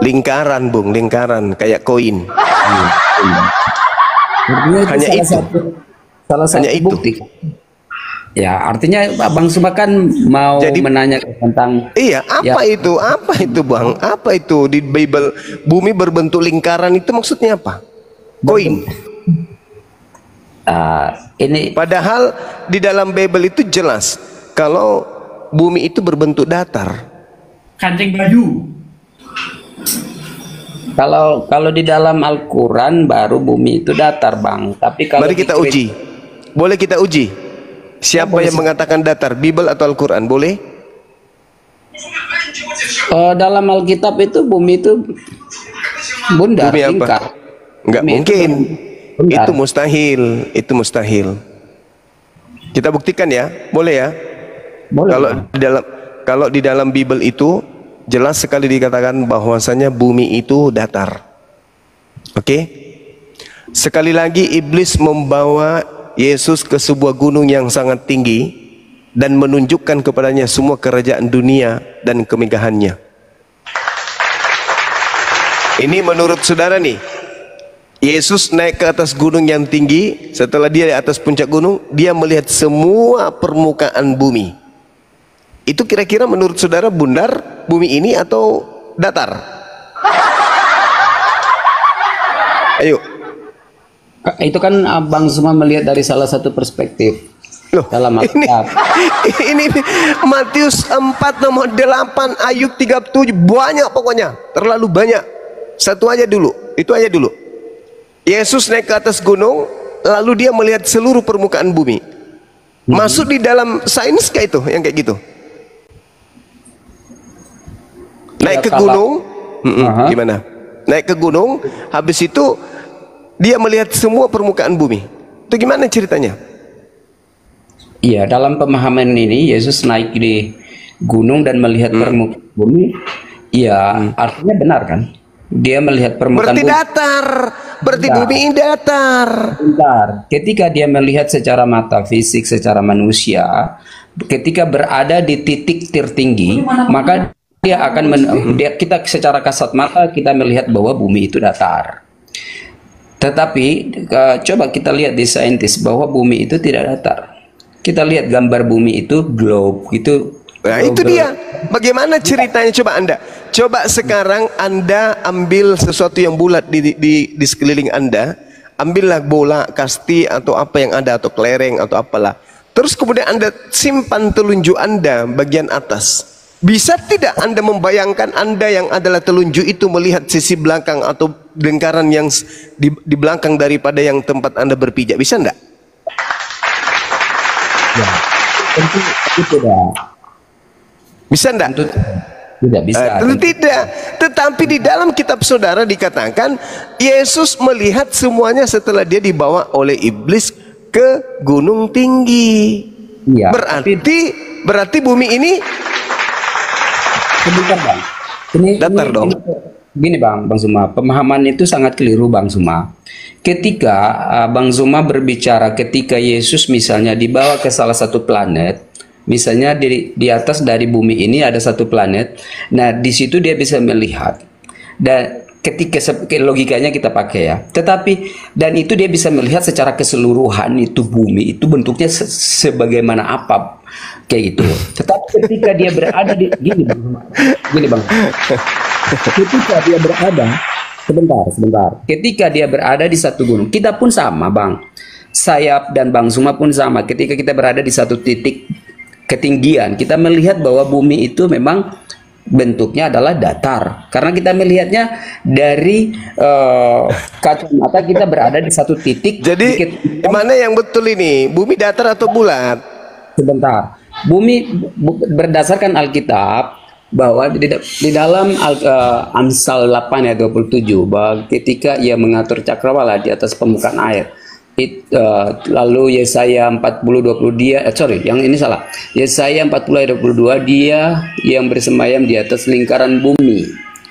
Lingkaran Bung, lingkaran kayak koin. Hanya itu. Salah satu bukti. Ya, artinya Bang Suma kan mau menanya tentang apa itu Bang? Apa itu di Bible bumi berbentuk lingkaran itu maksudnya apa? Koin. Ini padahal di dalam Bible itu jelas kalau bumi itu berbentuk datar. Kancing baju. Kalau di dalam Al-Quran baru bumi itu datar Bang. Tapi kalau mari kita uji. Boleh kita uji. Siapa yang mengatakan datar, Bible atau Al-Quran? Boleh? Dalam Alkitab itu bumi itu bundar, lingkar. Enggak mungkin. Itu mustahil. Itu mustahil. Kita buktikan ya. Boleh ya? Boleh. Kalau di dalam Bible itu jelas sekali dikatakan bahwasanya bumi itu datar. Oke? Sekali lagi iblis membawa Yesus ke sebuah gunung yang sangat tinggi dan menunjukkan kepadanya semua kerajaan dunia dan kemegahannya. Ini menurut saudara nih, Yesus naik ke atas gunung yang tinggi. Setelah dia di atas puncak gunung, dia melihat semua permukaan bumi. Itu kira-kira menurut saudara bundar bumi ini atau datar? Ayo. Itu kan Abang semua melihat dari salah satu perspektif. Loh, dalam ini Matius 4 nomor 8 ayat 37 banyak pokoknya, terlalu banyak. Satu aja dulu, itu aja dulu. Yesus naik ke atas gunung, lalu dia melihat seluruh permukaan bumi. Masuk di dalam sains kayak itu, yang kayak gitu. Naik ke gunung, gimana? Naik ke gunung, habis itu dia melihat semua permukaan bumi. Itu gimana ceritanya? Iya, dalam pemahaman ini Yesus naik di gunung dan melihat permukaan bumi. Iya, artinya benar kan? Dia melihat permukaan bumi. Berarti bumi ini datar. Bentar. Ketika dia melihat secara mata fisik, secara manusia, ketika berada di titik tertinggi, maka dia akan kita secara kasat mata kita melihat bahwa bumi itu datar. Tetapi coba kita lihat di saintis bahwa bumi itu tidak datar. Kita lihat gambar bumi itu globe itu. Nah, itu dia. Bagaimana ceritanya? Coba Anda. Coba sekarang Anda ambil sesuatu yang bulat di sekeliling Anda. Ambillah bola, kasti atau apa yang ada, atau kelereng atau apalah. Terus kemudian Anda simpan telunjuk Anda bagian atas. Bisa tidak Anda membayangkan Anda yang adalah telunjuk itu melihat sisi belakang atau lingkaran yang di belakang daripada yang tempat Anda berpijak? Bisa enggak? Ya, tentu tidak. Bisa enggak? Tidak bisa. Tentu tidak. Tetapi di dalam kitab saudara dikatakan Yesus melihat semuanya setelah dia dibawa oleh iblis ke gunung tinggi. Ya, berarti bumi ini sebentar Bang. Datar dong. Gini Bang Zuma, pemahaman itu sangat keliru Bang Zuma. Ketika Bang Zuma berbicara ketika Yesus misalnya dibawa ke salah satu planet, misalnya di atas dari bumi ini ada satu planet, nah di situ dia bisa melihat. Dan ketika logikanya kita pakai ya, tetapi dan itu dia bisa melihat secara keseluruhan itu bumi itu bentuknya sebagaimana apa kayak gitu. Tetapi ketika dia berada di gini Bang. Ketika dia berada, sebentar. Ketika dia berada di satu gunung, kita pun sama, Bang. Saya dan Bang Zuma pun sama. Ketika kita berada di satu titik ketinggian, kita melihat bahwa bumi itu memang bentuknya adalah datar. Karena kita melihatnya dari kacamata kita berada di satu titik. Jadi, mana yang betul ini? Bumi datar atau bulat? Sebentar. Bumi berdasarkan Alkitab, bahwa di dalam Amsal 8 ayat 27 bahwa ketika ia mengatur cakrawala di atas permukaan air, lalu Yesaya 40:20 yang ini salah. Yesaya 40 ayat 22 dia yang bersemayam di atas lingkaran bumi.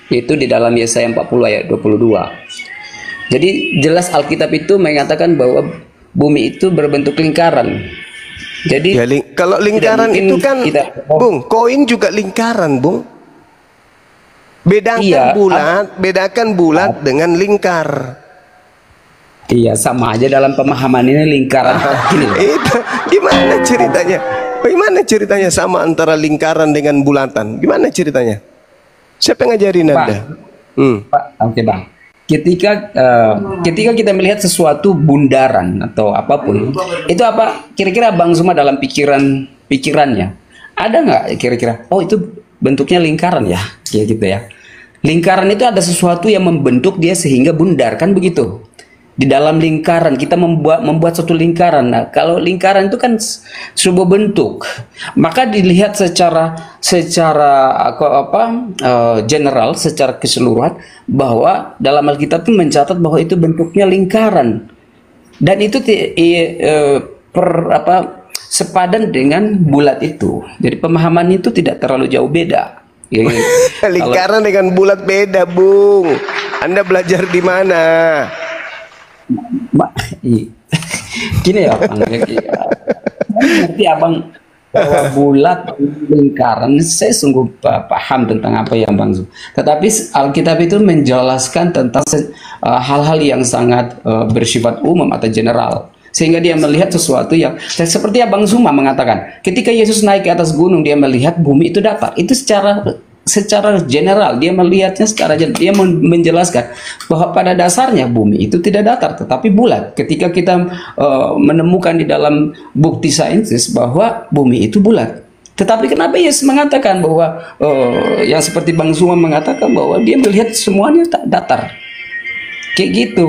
Itu di dalam Yesaya 40 ayat 22. Jadi jelas Alkitab itu mengatakan bahwa bumi itu berbentuk lingkaran. Jadi ya, kalau lingkaran itu kan Bung, koin juga lingkaran, Bung. Bedakan bulat dengan lingkar. Iya, sama aja dalam pemahaman ini lingkaran. Itu gimana ceritanya? Bagaimana ceritanya sama antara lingkaran dengan bulatan? Gimana ceritanya? Siapa yang ngajarin Anda? Oke, Bang. Ketika kita melihat sesuatu bundaran atau apapun, itu apa kira-kira Bang Zuma dalam pikirannya ada nggak kira-kira? Oh, itu bentuknya lingkaran ya, kayak gitu ya. Lingkaran itu ada sesuatu yang membentuk dia sehingga bundar, kan begitu? Di dalam lingkaran kita membuat suatu lingkaran. Nah, kalau lingkaran itu kan sebuah bentuk, maka dilihat secara general, secara keseluruhan bahwa dalam Alkitab itu mencatat bahwa itu bentuknya lingkaran dan itu sepadan dengan bulat itu. Jadi pemahaman itu tidak terlalu jauh beda. Lingkaran dengan bulat beda, Bung. Anda belajar di mana? Gini ya Bang, ngerti Abang bahwa bulat lingkaran, saya sungguh paham tentang apa yang Bang Zuma. Tetapi Alkitab itu menjelaskan tentang hal-hal yang sangat bersifat umum atau general, sehingga dia melihat sesuatu yang seperti Abang Zuma mengatakan, ketika Yesus naik ke atas gunung dia melihat bumi itu datar. Itu secara general dia melihatnya secara general, dia menjelaskan bahwa pada dasarnya bumi itu tidak datar tetapi bulat. Ketika kita menemukan di dalam bukti saintis bahwa bumi itu bulat, tetapi kenapa Yesus mengatakan bahwa yang seperti Bang Zuma mengatakan bahwa dia melihat semuanya datar kayak gitu?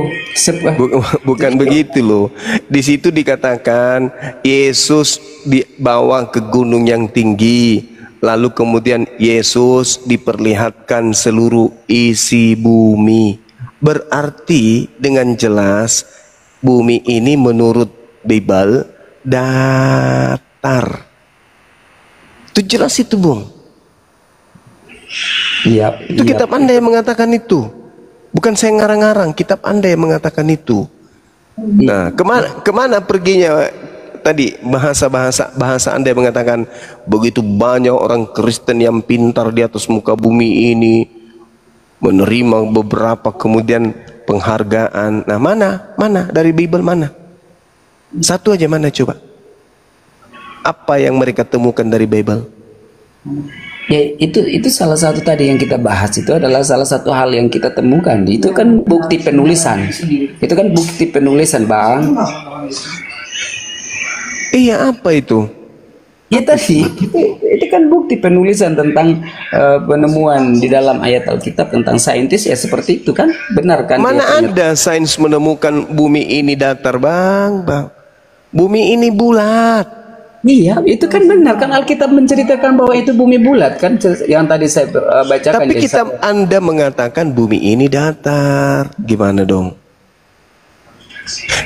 Bukan begitu loh. Di situ dikatakan Yesus dibawa ke gunung yang tinggi. Lalu kemudian Yesus diperlihatkan seluruh isi bumi. Berarti dengan jelas bumi ini menurut Bible datar. Itu jelas itu, Bung. Iya. Itu kitab Anda yang mengatakan itu. Bukan saya ngarang-ngarang, kitab Anda yang mengatakan itu. Nah, kemana perginya? Tadi bahasa Anda yang mengatakan begitu banyak orang Kristen yang pintar di atas muka bumi ini menerima beberapa kemudian penghargaan. Nah, mana dari Bible mana? Satu aja mana coba? Apa yang mereka temukan dari Bible? Ya, itu salah satu tadi yang kita bahas, itu adalah salah satu hal yang kita temukan. Itu kan bukti penulisan. Itu kan bukti penulisan, Bang. Iya, apa itu? Ya tadi itu kan bukti penulisan tentang penemuan di dalam ayat Alkitab tentang saintis ya seperti itu kan, benar kan? Mana ada sains menemukan bumi ini datar, Bang? Bumi ini bulat. Iya, itu kan benar kan, Alkitab menceritakan bahwa itu bumi bulat kan, yang tadi saya bacakan. Tapi kitab Anda mengatakan bumi ini datar. Gimana dong?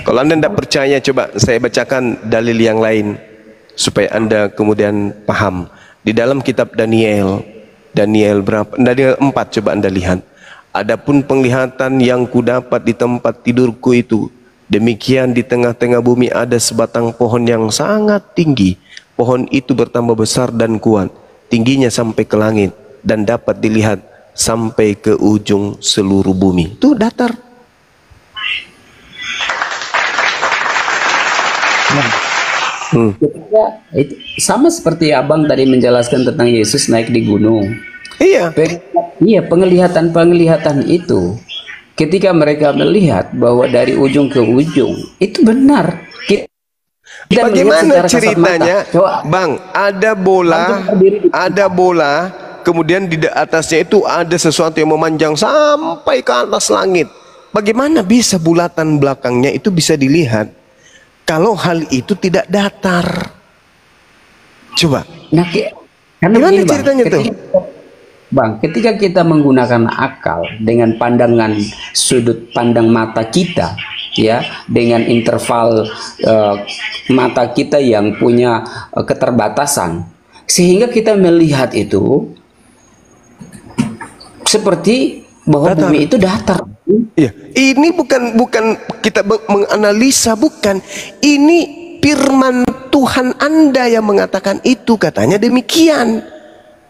Kalau Anda tidak percaya, coba saya bacakan dalil yang lain supaya Anda kemudian paham. Di dalam kitab Daniel berapa? Daniel 4, coba Anda lihat. Adapun penglihatan yang kudapat di tempat tidurku itu, demikian di tengah-tengah bumi ada sebatang pohon yang sangat tinggi. Pohon itu bertambah besar dan kuat, tingginya sampai ke langit dan dapat dilihat sampai ke ujung seluruh bumi. Itu datar. Ketika itu sama seperti abang tadi menjelaskan tentang Yesus naik di gunung. Iya. Iya, penglihatan itu ketika mereka melihat bahwa dari ujung ke ujung itu benar. Kita bagaimana ceritanya, Bang? Ada bola, kemudian di atasnya itu ada sesuatu yang memanjang sampai ke atas langit. Bagaimana bisa bulatan belakangnya itu bisa dilihat kalau hal itu tidak datar? Coba. Nah, gimana ceritanya tuh? Bang, ketika kita menggunakan akal dengan pandangan sudut pandang mata kita, ya, dengan interval mata kita yang punya keterbatasan, sehingga kita melihat itu seperti bahwa datar. Bumi itu datar. Iya, ini bukan kita menganalisa, bukan. Ini firman Tuhan Anda yang mengatakan itu, katanya demikian.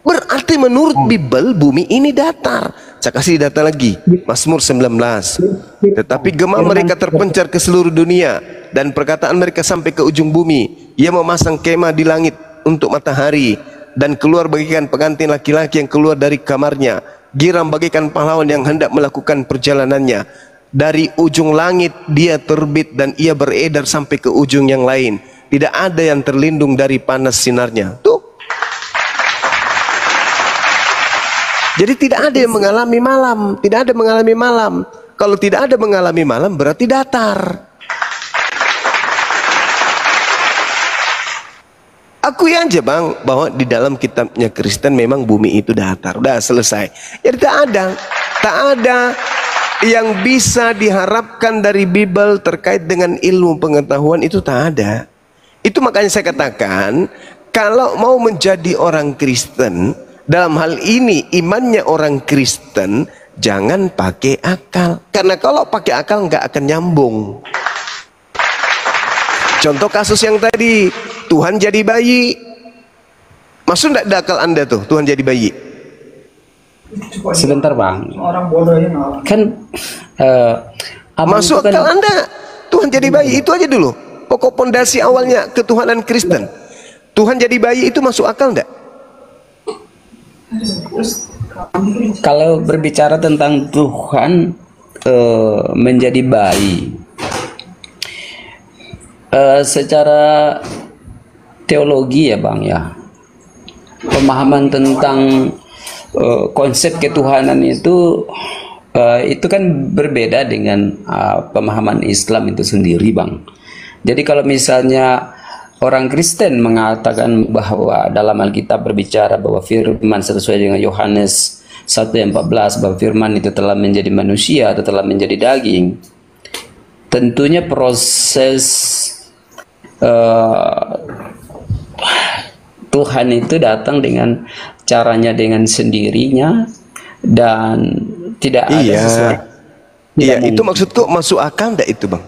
Berarti menurut Bible bumi ini datar. Saya kasih data lagi, Mazmur 19. Tetapi gema mereka terpencar ke seluruh dunia, dan perkataan mereka sampai ke ujung bumi. Ia memasang kemah di langit untuk matahari, dan keluar bagikan pengantin laki-laki yang keluar dari kamarnya. Giram bagikan pahlawan yang hendak melakukan perjalanannya. Dari ujung langit dia terbit, dan ia beredar sampai ke ujung yang lain. Tidak ada yang terlindung dari panas sinarnya. Tuh. Jadi tidak ada yang mengalami malam, tidak ada mengalami malam. Kalau tidak ada mengalami malam berarti datar. Akui aja, Bang, bahwa di dalam kitabnya Kristen memang bumi itu datar. Udah selesai. Jadi tak ada yang bisa diharapkan dari Bible terkait dengan ilmu pengetahuan, itu tak ada. Itu makanya saya katakan, kalau mau menjadi orang Kristen, dalam hal ini imannya orang Kristen, jangan pakai akal. Karena kalau pakai akal nggak akan nyambung. Contoh kasus yang tadi, Tuhan jadi bayi. Masuk nggak akal Anda tuh, Tuhan jadi bayi? Sebentar, Bang. Kan masuk akal Anda, Tuhan jadi bayi, itu aja dulu. Pokok pondasi awalnya ketuhanan Kristen. Tuhan jadi bayi itu masuk akal nggak? Kalau berbicara tentang Tuhan menjadi bayi, secara teologi ya, Bang, ya, pemahaman tentang konsep ketuhanan itu kan berbeda dengan pemahaman Islam itu sendiri, Bang. Jadi kalau misalnya orang Kristen mengatakan bahwa dalam Alkitab berbicara bahwa firman sesuai dengan Yohanes 1:14 bahwa firman itu telah menjadi manusia atau telah menjadi daging, tentunya proses Tuhan itu datang dengan caranya, dengan sendirinya, dan tidak ada sesuatu. Iya, itu maksudku masuk akal enggak itu, Bang?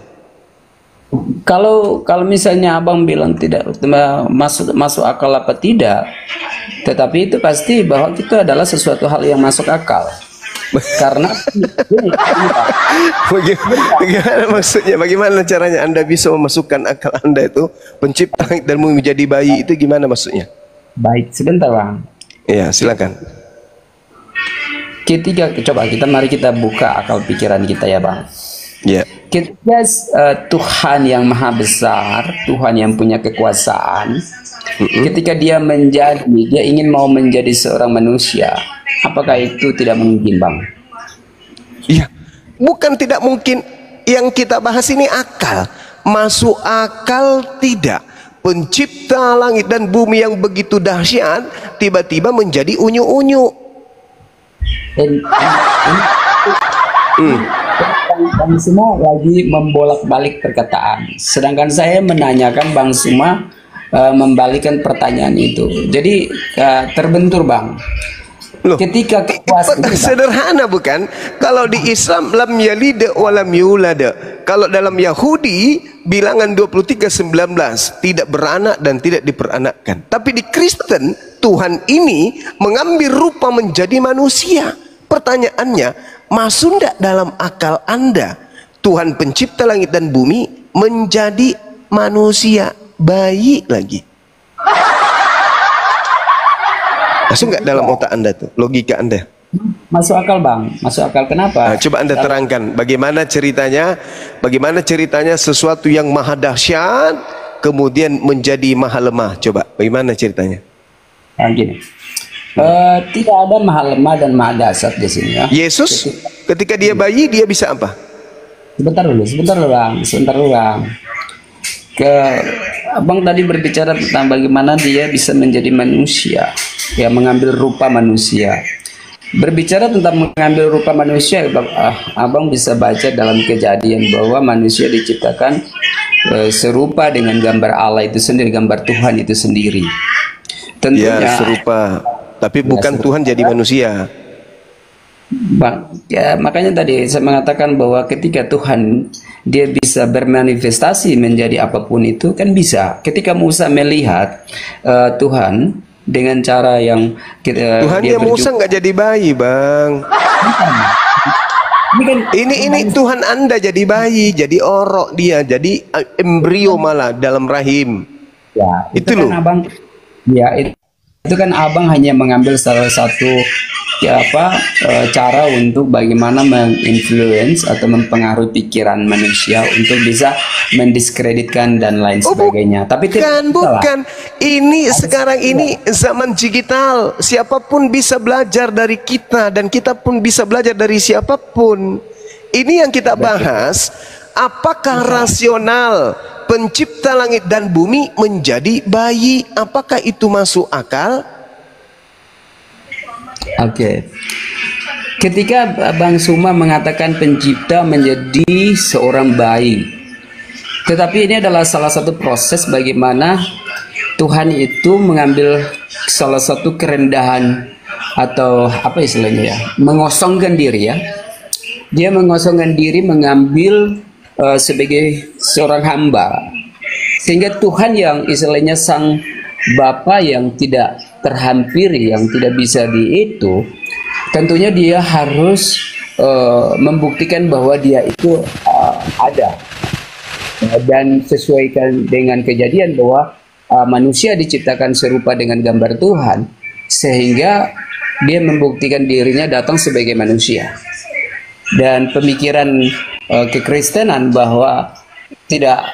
Kalau misalnya abang bilang tidak masuk akal apa tidak, tetapi itu pasti bahwa itu adalah sesuatu hal yang masuk akal. Karena bagaimana maksudnya? Bagaimana caranya Anda bisa memasukkan akal Anda itu pencipta dan menjadi bayi itu gimana maksudnya? Baik, sebentar, Bang. Iya, silakan. Mari kita buka akal pikiran kita ya, Bang. Ya. Ketika Tuhan yang maha besar, Tuhan yang punya kekuasaan, ketika dia ingin mau menjadi seorang manusia, apakah itu tidak mungkin, Bang? Iya, bukan tidak mungkin. Yang kita bahas ini akal. Masuk akal tidak. Pencipta langit dan bumi yang begitu dahsyat tiba-tiba menjadi unyu-unyu. Bang Suma lagi membolak-balik perkataan, sedangkan saya menanyakan Bang Suma membalikkan pertanyaan itu. Jadi terbentur, Bang. Loh, ketika kekuasaan sederhana bukan? Kalau di Islam lam yalid wa lam yulad. Kalau dalam Yahudi bilangan 23:19 tidak beranak dan tidak diperanakkan. Tapi di Kristen Tuhan ini mengambil rupa menjadi manusia. Pertanyaannya, masuk tidak dalam akal Anda Tuhan pencipta langit dan bumi menjadi manusia, bayi lagi? Masuk nggak dalam otak Anda tuh, logika Anda? masuk akal bang, masuk akal. Kenapa? Nah, coba Anda terangkan bagaimana ceritanya sesuatu yang maha dahsyat kemudian menjadi maha lemah. Coba bagaimana ceritanya? Nah, gini, tidak ada maha lemah dan maha dahsyat di sini ya. Yesus ketika dia bayi dia bisa apa? Sebentar dulu bang. Abang tadi berbicara tentang bagaimana dia bisa menjadi manusia, ya, mengambil rupa manusia. Berbicara tentang mengambil rupa manusia, abang bisa baca dalam Kejadian bahwa manusia diciptakan serupa dengan gambar Allah itu sendiri, gambar Tuhan itu sendiri. Tentunya ya, serupa, tapi bukan serupa. Tuhan jadi manusia. Bang, ya, makanya tadi saya mengatakan bahwa ketika Tuhan dia bisa bermanifestasi menjadi apapun itu kan bisa. Ketika Musa melihat Tuhan dengan cara yang Tuhannya Musa nggak jadi bayi, bang. Ini Tuhan Anda jadi bayi, jadi orok dia, jadi embrio malah dalam rahim. Ya, itu loh. Kan abang, ya itu kan abang hanya mengambil salah satu cara untuk bagaimana menginfluence atau mempengaruhi pikiran manusia untuk bisa mendiskreditkan dan lain sebagainya. Tapi bukan. Ini sekarang ini zaman digital. Siapapun bisa belajar dari kita dan kita pun bisa belajar dari siapapun. Ini yang kita bahas. Apakah rasional pencipta langit dan bumi menjadi bayi? Apakah itu masuk akal? Oke. Ketika Bang Suma mengatakan pencipta menjadi seorang bayi, tetapi ini adalah salah satu proses bagaimana Tuhan itu mengambil salah satu kerendahan atau apa istilahnya ya, mengosongkan diri ya. Dia mengosongkan diri, mengambil sebagai seorang hamba, sehingga Tuhan yang istilahnya sang Bapa yang tidak terhampiri, yang tidak bisa itu, tentunya dia harus membuktikan bahwa dia itu ada, dan sesuaikan dengan kejadian bahwa manusia diciptakan serupa dengan gambar Tuhan, sehingga dia membuktikan dirinya datang sebagai manusia. Dan pemikiran kekristenan bahwa tidak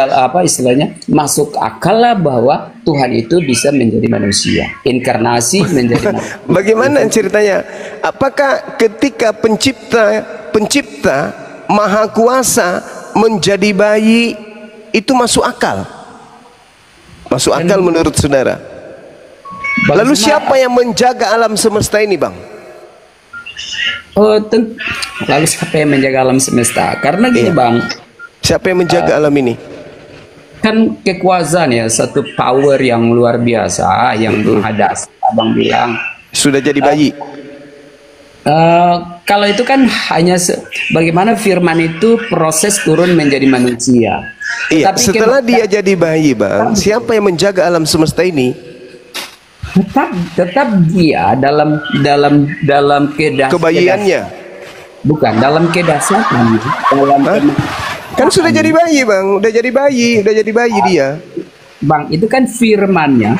apa istilahnya masuk akal lah bahwa Tuhan itu bisa menjadi manusia, inkarnasi menjadi manusia. Bagaimana ceritanya? Apakah ketika pencipta maha kuasa menjadi bayi itu masuk akal? Masuk akal menurut saudara? Lalu siapa yang menjaga alam semesta ini, bang? Lalu siapa yang menjaga alam semesta? Karena gini bang, siapa yang menjaga alam ini? Kan kekuasaan ya, satu power yang luar biasa yang ada. Abang bilang sudah jadi bayi. Kalau itu kan hanya bagaimana firman itu proses turun menjadi manusia. Iya. Tapi setelah dia jadi bayi, bang, siapa yang menjaga alam semesta ini? Tetap dia dalam kebayiannya. Bukan dalam kedahsyatan, kan sudah jadi bayi, bang, udah jadi bayi dia, bang. Itu kan firmannya,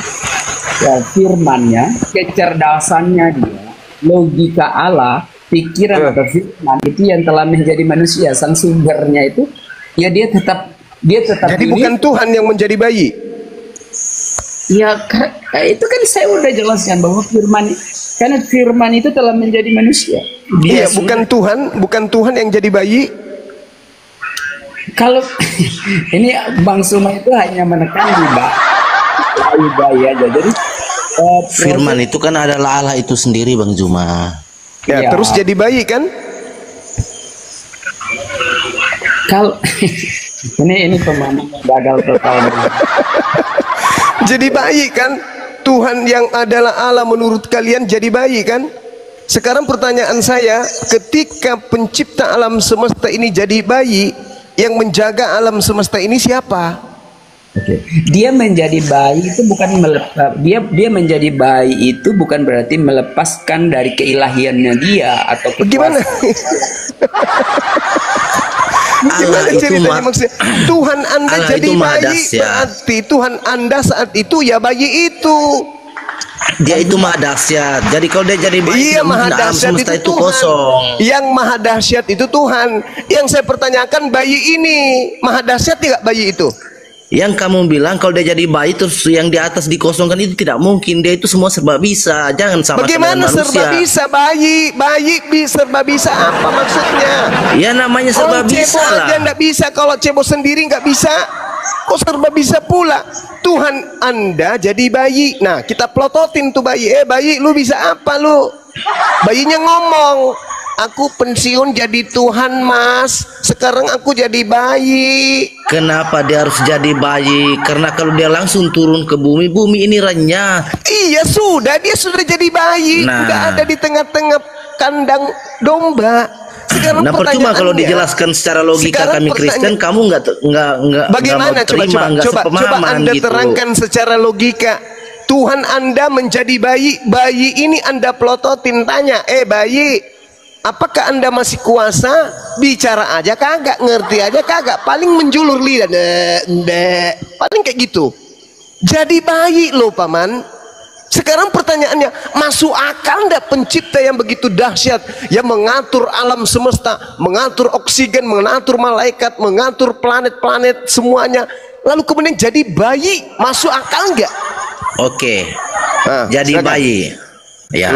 kecerdasannya dia, logika Allah, pikiran atau firman itu yang telah menjadi manusia, sang sumbernya itu, ya dia tetap. Jadi bukan Tuhan yang menjadi bayi. Ya itu kan saya udah jelaskan bahwa firman, karena firman itu telah menjadi manusia. Iya, bukan Tuhan yang jadi bayi. Kalau ini Bang Suma itu hanya menekan di bayi aja. Jadi firman itu kan adalah Allah itu sendiri, Bang Juma. Ya, terus jadi bayi kan? Kalau ini pemahaman gagal total. Jadi bayi kan? Tuhan yang adalah Allah menurut kalian jadi bayi kan? Sekarang pertanyaan saya, ketika pencipta alam semesta ini jadi bayi, yang menjaga alam semesta ini siapa? Oke. Dia menjadi bayi itu bukan dia menjadi bayi itu bukan berarti melepaskan dari keilahiannya dia atau gimana? Gimana ceritanya maksudnya? Tuhan Anda Allah jadi itu maha bayi, dahsyat. berarti Tuhan Anda saat itu ya bayi itu. Dia itu maha dahsyat. Jadi kalau dia jadi bayi, Iya, tidak maha mungkin alam dahsyat semesta itu itu Tuhan. kosong. Yang maha dahsyat itu Tuhan. Yang saya pertanyakan bayi ini maha dahsyat tidak bayi itu? Yang kamu bilang kalau dia jadi bayi terus yang di atas dikosongkan itu tidak mungkin. Dia itu semua serba bisa. Jangan sama Bagaimana serba bisa bayi? Serba bisa apa maksudnya? Ya namanya serba bisa Cebo lah. aja nggak bisa, kalau cebo sendiri nggak bisa. Kok serba bisa pula? Tuhan Anda jadi bayi. Nah, kita plototin tuh bayi. Bayi, lu bisa apa lu? Bayinya ngomong, aku pensiun jadi Tuhan mas, sekarang aku jadi bayi. Kenapa dia harus jadi bayi? Karena kalau dia langsung turun ke bumi, bumi ini renyah. Iya sudah, dia sudah jadi bayi. Nah. Udah ada di tengah-tengah kandang domba. Sekarang Nah percuma kalau pertanyaannya, dijelaskan secara logika sekarang kami Kristen, kamu nggak bagaimana? mau terima, nggak Coba sepemahaman Anda gitu. terangkan secara logika. Tuhan Anda menjadi bayi, bayi ini Anda pelototin, tanya, bayi, apakah Anda masih kuasa? Bicara aja kagak, ngerti aja kagak, paling menjulur lidah, paling kayak gitu. Jadi bayi loh paman. Sekarang pertanyaannya, masuk akal ndak pencipta yang begitu dahsyat, yang mengatur alam semesta, mengatur oksigen, mengatur malaikat, mengatur planet-planet semuanya, lalu kemudian jadi bayi, masuk akal nggak? Oke, jadi silakan. bayi, ya.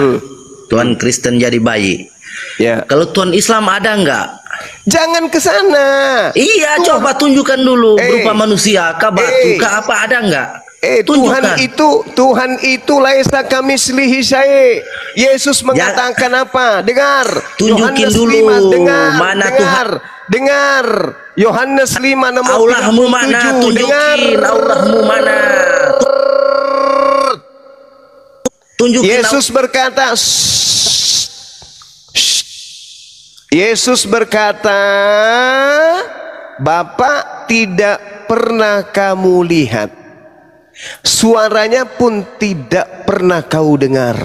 Tuhan Kristen jadi bayi. Ya. Kalau Tuhan Islam ada nggak? Jangan ke sana. Iya, coba tunjukkan dulu berupa manusia, kah batu, kah apa ada nggak? Tuhan itu laisa kamislihi syai'. Yesus mengatakan apa? Dengar. Tunjukin Yohanes dulu 5, dengar, mana dengar, dengar. Yohanes 5 nomor Allahmu mana? 37. Tunjukin Allahmu mana? Tunjukin. Yesus berkata, Yesus berkata, Bapa tidak pernah kamu lihat, suaranya pun tidak pernah kau dengar.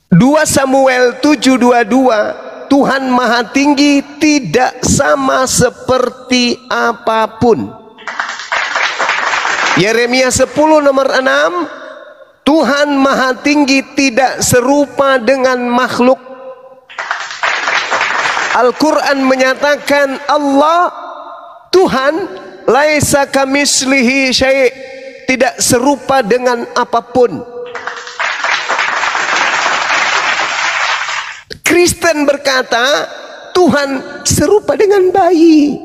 Dua Samuel 7:22, Tuhan Maha Tinggi tidak sama seperti apapun. Yeremia 10 nomor 6, Tuhan Maha Tinggi tidak serupa dengan makhluk. Al-Quran menyatakan Allah Tuhan laisa kamislihi syai', tidak serupa dengan apapun. Kristen berkata Tuhan serupa dengan bayi.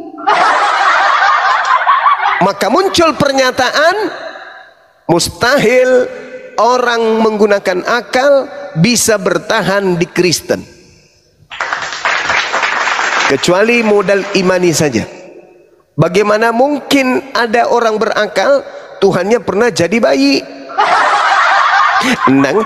Maka muncul pernyataan mustahil orang menggunakan akal bisa bertahan di Kristen, kecuali modal imani saja. Bagaimana mungkin ada orang berakal Tuhannya pernah jadi bayi? Enang,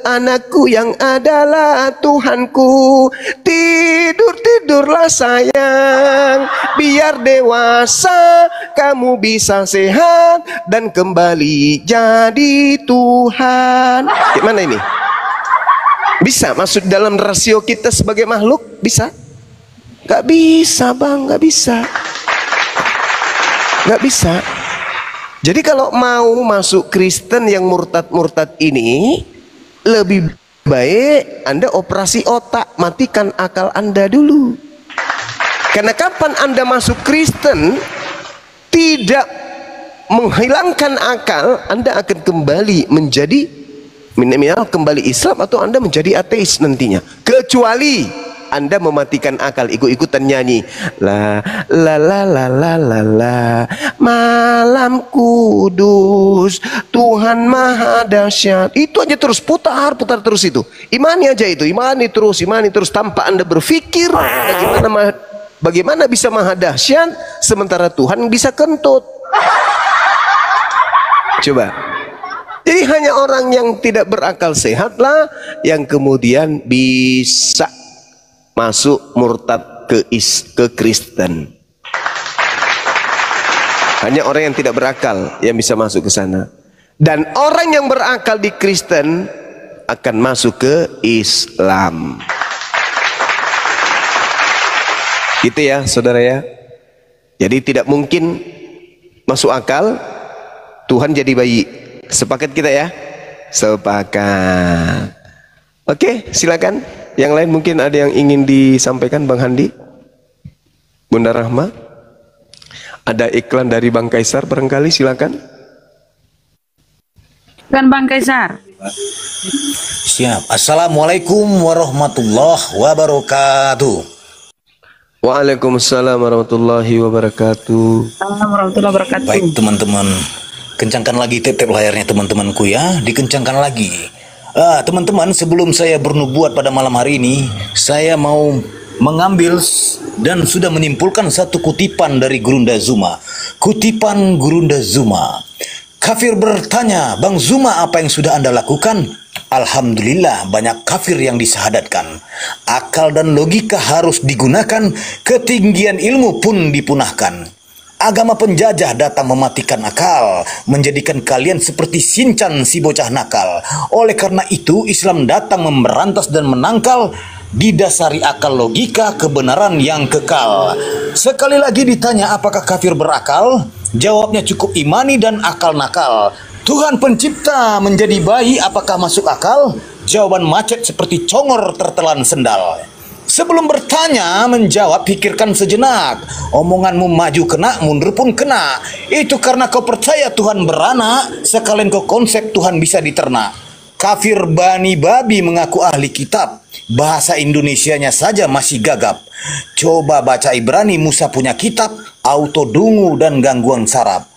anakku yang adalah Tuhanku, tidurlah sayang, biar dewasa kamu bisa sehat dan kembali jadi Tuhan. Gimana ini? Bisa masuk dalam rasio kita sebagai makhluk? Bisa? Gak bisa bang, gak bisa. Gak bisa. Jadi kalau mau masuk Kristen yang murtad-murtad ini, lebih baik Anda operasi otak, matikan akal Anda dulu. Karena kapan Anda masuk Kristen, tidak menghilangkan akal, Anda akan kembali menjadi minimal kembali Islam, atau Anda menjadi ateis nantinya. Kecuali Anda mematikan akal, ikut-ikutan nyanyi la la la la la la la, malam kudus Tuhan maha dahsyat. Itu aja terus putar Bagaimana bisa maha dahsyat sementara Tuhan bisa kentut? Coba. Jadi hanya orang yang tidak berakal sehatlah yang kemudian bisa masuk murtad ke Kristen. Hanya orang yang tidak berakal yang bisa masuk ke sana. Dan orang yang berakal di Kristen akan masuk ke Islam. Gitu ya, saudara ya. Jadi tidak mungkin masuk akal Tuhan jadi bayi. Sepakat kita ya? Sepakat. Oke, silakan. Yang lain mungkin ada yang ingin disampaikan, Bang Handi, Bunda Rahma. Ada iklan dari Bang Kaisar barangkali, silakan. Kan Bang Kaisar. Siap. Assalamualaikum warahmatullahi wabarakatuh. Waalaikumsalam warahmatullahi wabarakatuh. Assalamualaikum warahmatullahi wabarakatuh. Baik teman-teman, kencangkan lagi tetep layarnya teman-temanku ya, dikencangkan lagi. Teman-teman, sebelum saya bernubuat pada malam hari ini, saya mau mengambil dan sudah menyimpulkan satu kutipan dari Gurunda Zuma. Kutipan Gurunda Zuma. Kafir bertanya, Bang Zuma, apa yang sudah Anda lakukan? Alhamdulillah, banyak kafir yang disahadatkan. Akal dan logika harus digunakan, ketinggian ilmu pun dipunahkan. Agama penjajah datang mematikan akal, menjadikan kalian seperti Sinchan si bocah nakal. Oleh karena itu, Islam datang memberantas dan menangkal, didasari akal logika kebenaran yang kekal. Sekali lagi ditanya apakah kafir berakal? Jawabnya cukup imani dan akal nakal. Tuhan pencipta menjadi bayi, apakah masuk akal? Jawaban macet seperti congor tertelan sendal. Sebelum bertanya, menjawab, pikirkan sejenak. Omonganmu maju kena, mundur pun kena. Itu karena kau percaya Tuhan beranak, sekalian kau konsep Tuhan bisa diternak. Kafir Bani Babi mengaku ahli kitab, bahasa Indonesianya saja masih gagap. Coba baca Ibrani, Musa punya kitab, auto dungu dan gangguan saraf.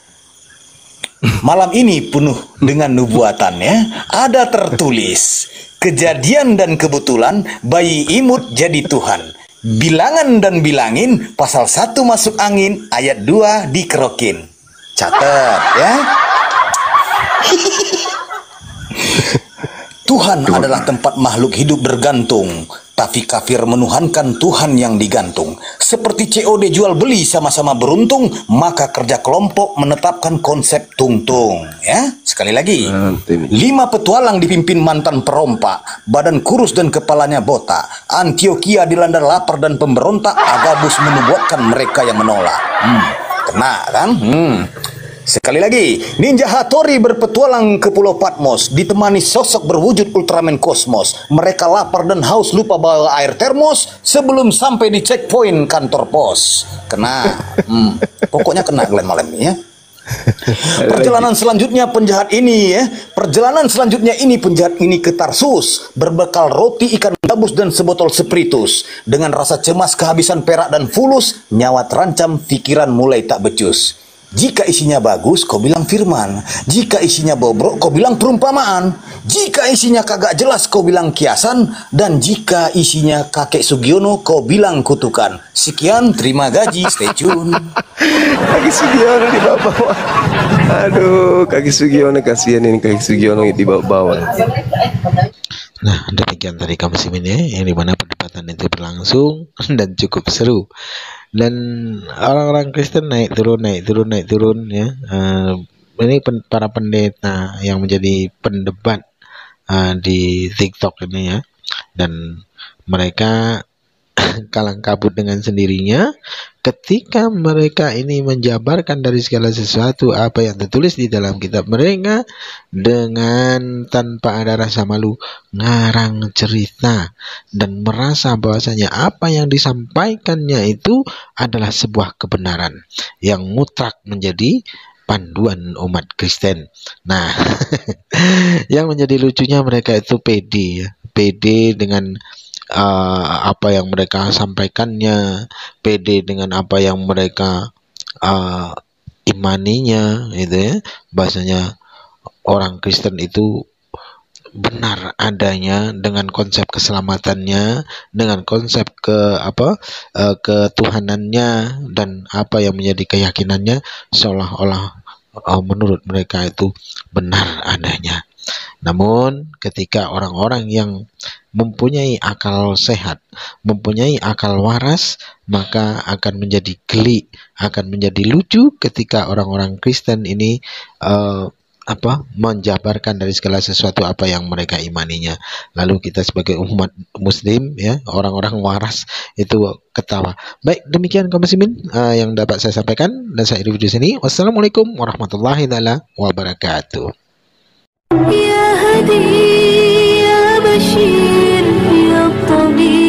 Malam ini penuh dengan nubuatan ya. Ada tertulis, kejadian dan kebetulan bayi imut jadi Tuhan. Bilangan dan bilangin, pasal 1 masuk angin, ayat 2 dikerokin. Catat ya. Tuhan adalah tempat makhluk hidup bergantung, tapi kafir menuhankan Tuhan yang digantung. Seperti COD jual beli sama-sama beruntung, maka kerja kelompok menetapkan konsep tungtung. Ya, sekali lagi. 5 petualang dipimpin mantan perompak, badan kurus dan kepalanya botak. Antioquia dilanda lapar dan pemberontak, Agabus menubuatkan mereka yang menolak. Kena kan? Sekali lagi, Ninja Hattori berpetualang ke Pulau Patmos, ditemani sosok berwujud Ultraman Kosmos. Mereka lapar dan haus, lupa bawa air termos sebelum sampai di checkpoint kantor pos. Kena, pokoknya kena kalian malam ini ya. Perjalanan selanjutnya penjahat ini ya. Perjalanan selanjutnya ini penjahat ini ke Tarsus, berbekal roti, ikan gabus dan sebotol spiritus. Dengan rasa cemas kehabisan perak dan fulus, nyawa terancam, pikiran mulai tak becus. Jika isinya bagus, kau bilang firman. Jika isinya bobrok, kau bilang perumpamaan. Jika isinya kagak jelas, kau bilang kiasan. Dan jika isinya kakek Sugiono, kau bilang kutukan. Sekian, terima gaji, stay tune. Kakek Sugiono dibawa-bawa. Aduh, kakek Sugiono, kasihan ini kakek Sugiono dibawa-bawa. Nah, demikian tadi kami ini yang dimana perdebatan itu berlangsung dan cukup seru. Dan orang-orang Kristen naik turun ya. Ini para pendeta yang menjadi pendebat di TikTok ini ya, dan mereka kalang kabut dengan sendirinya ketika mereka ini menjabarkan dari segala sesuatu apa yang tertulis di dalam kitab mereka dengan tanpa ada rasa malu ngarang cerita dan merasa bahwasanya apa yang disampaikannya itu adalah sebuah kebenaran yang mutlak menjadi panduan umat Kristen. Nah, yang menjadi lucunya mereka itu pede ya, pede dengan apa yang mereka sampaikannya, pede dengan apa yang mereka imaninya, gitu ya. Bahasanya orang Kristen itu benar adanya, dengan konsep keselamatannya, dengan konsep ketuhanannya, dan apa yang menjadi keyakinannya seolah-olah menurut mereka itu benar adanya. Namun ketika orang-orang yang mempunyai akal sehat, mempunyai akal waras, maka akan menjadi geli, akan menjadi lucu ketika orang-orang Kristen ini menjabarkan dari segala sesuatu apa yang mereka imaninya. Lalu kita sebagai umat muslim, ya, orang-orang waras itu ketawa. Baik, demikian kaum muslimin yang dapat saya sampaikan dan saya review di sini. Wassalamualaikum warahmatullahi wabarakatuh. يا هدي يا بشير يا طبيب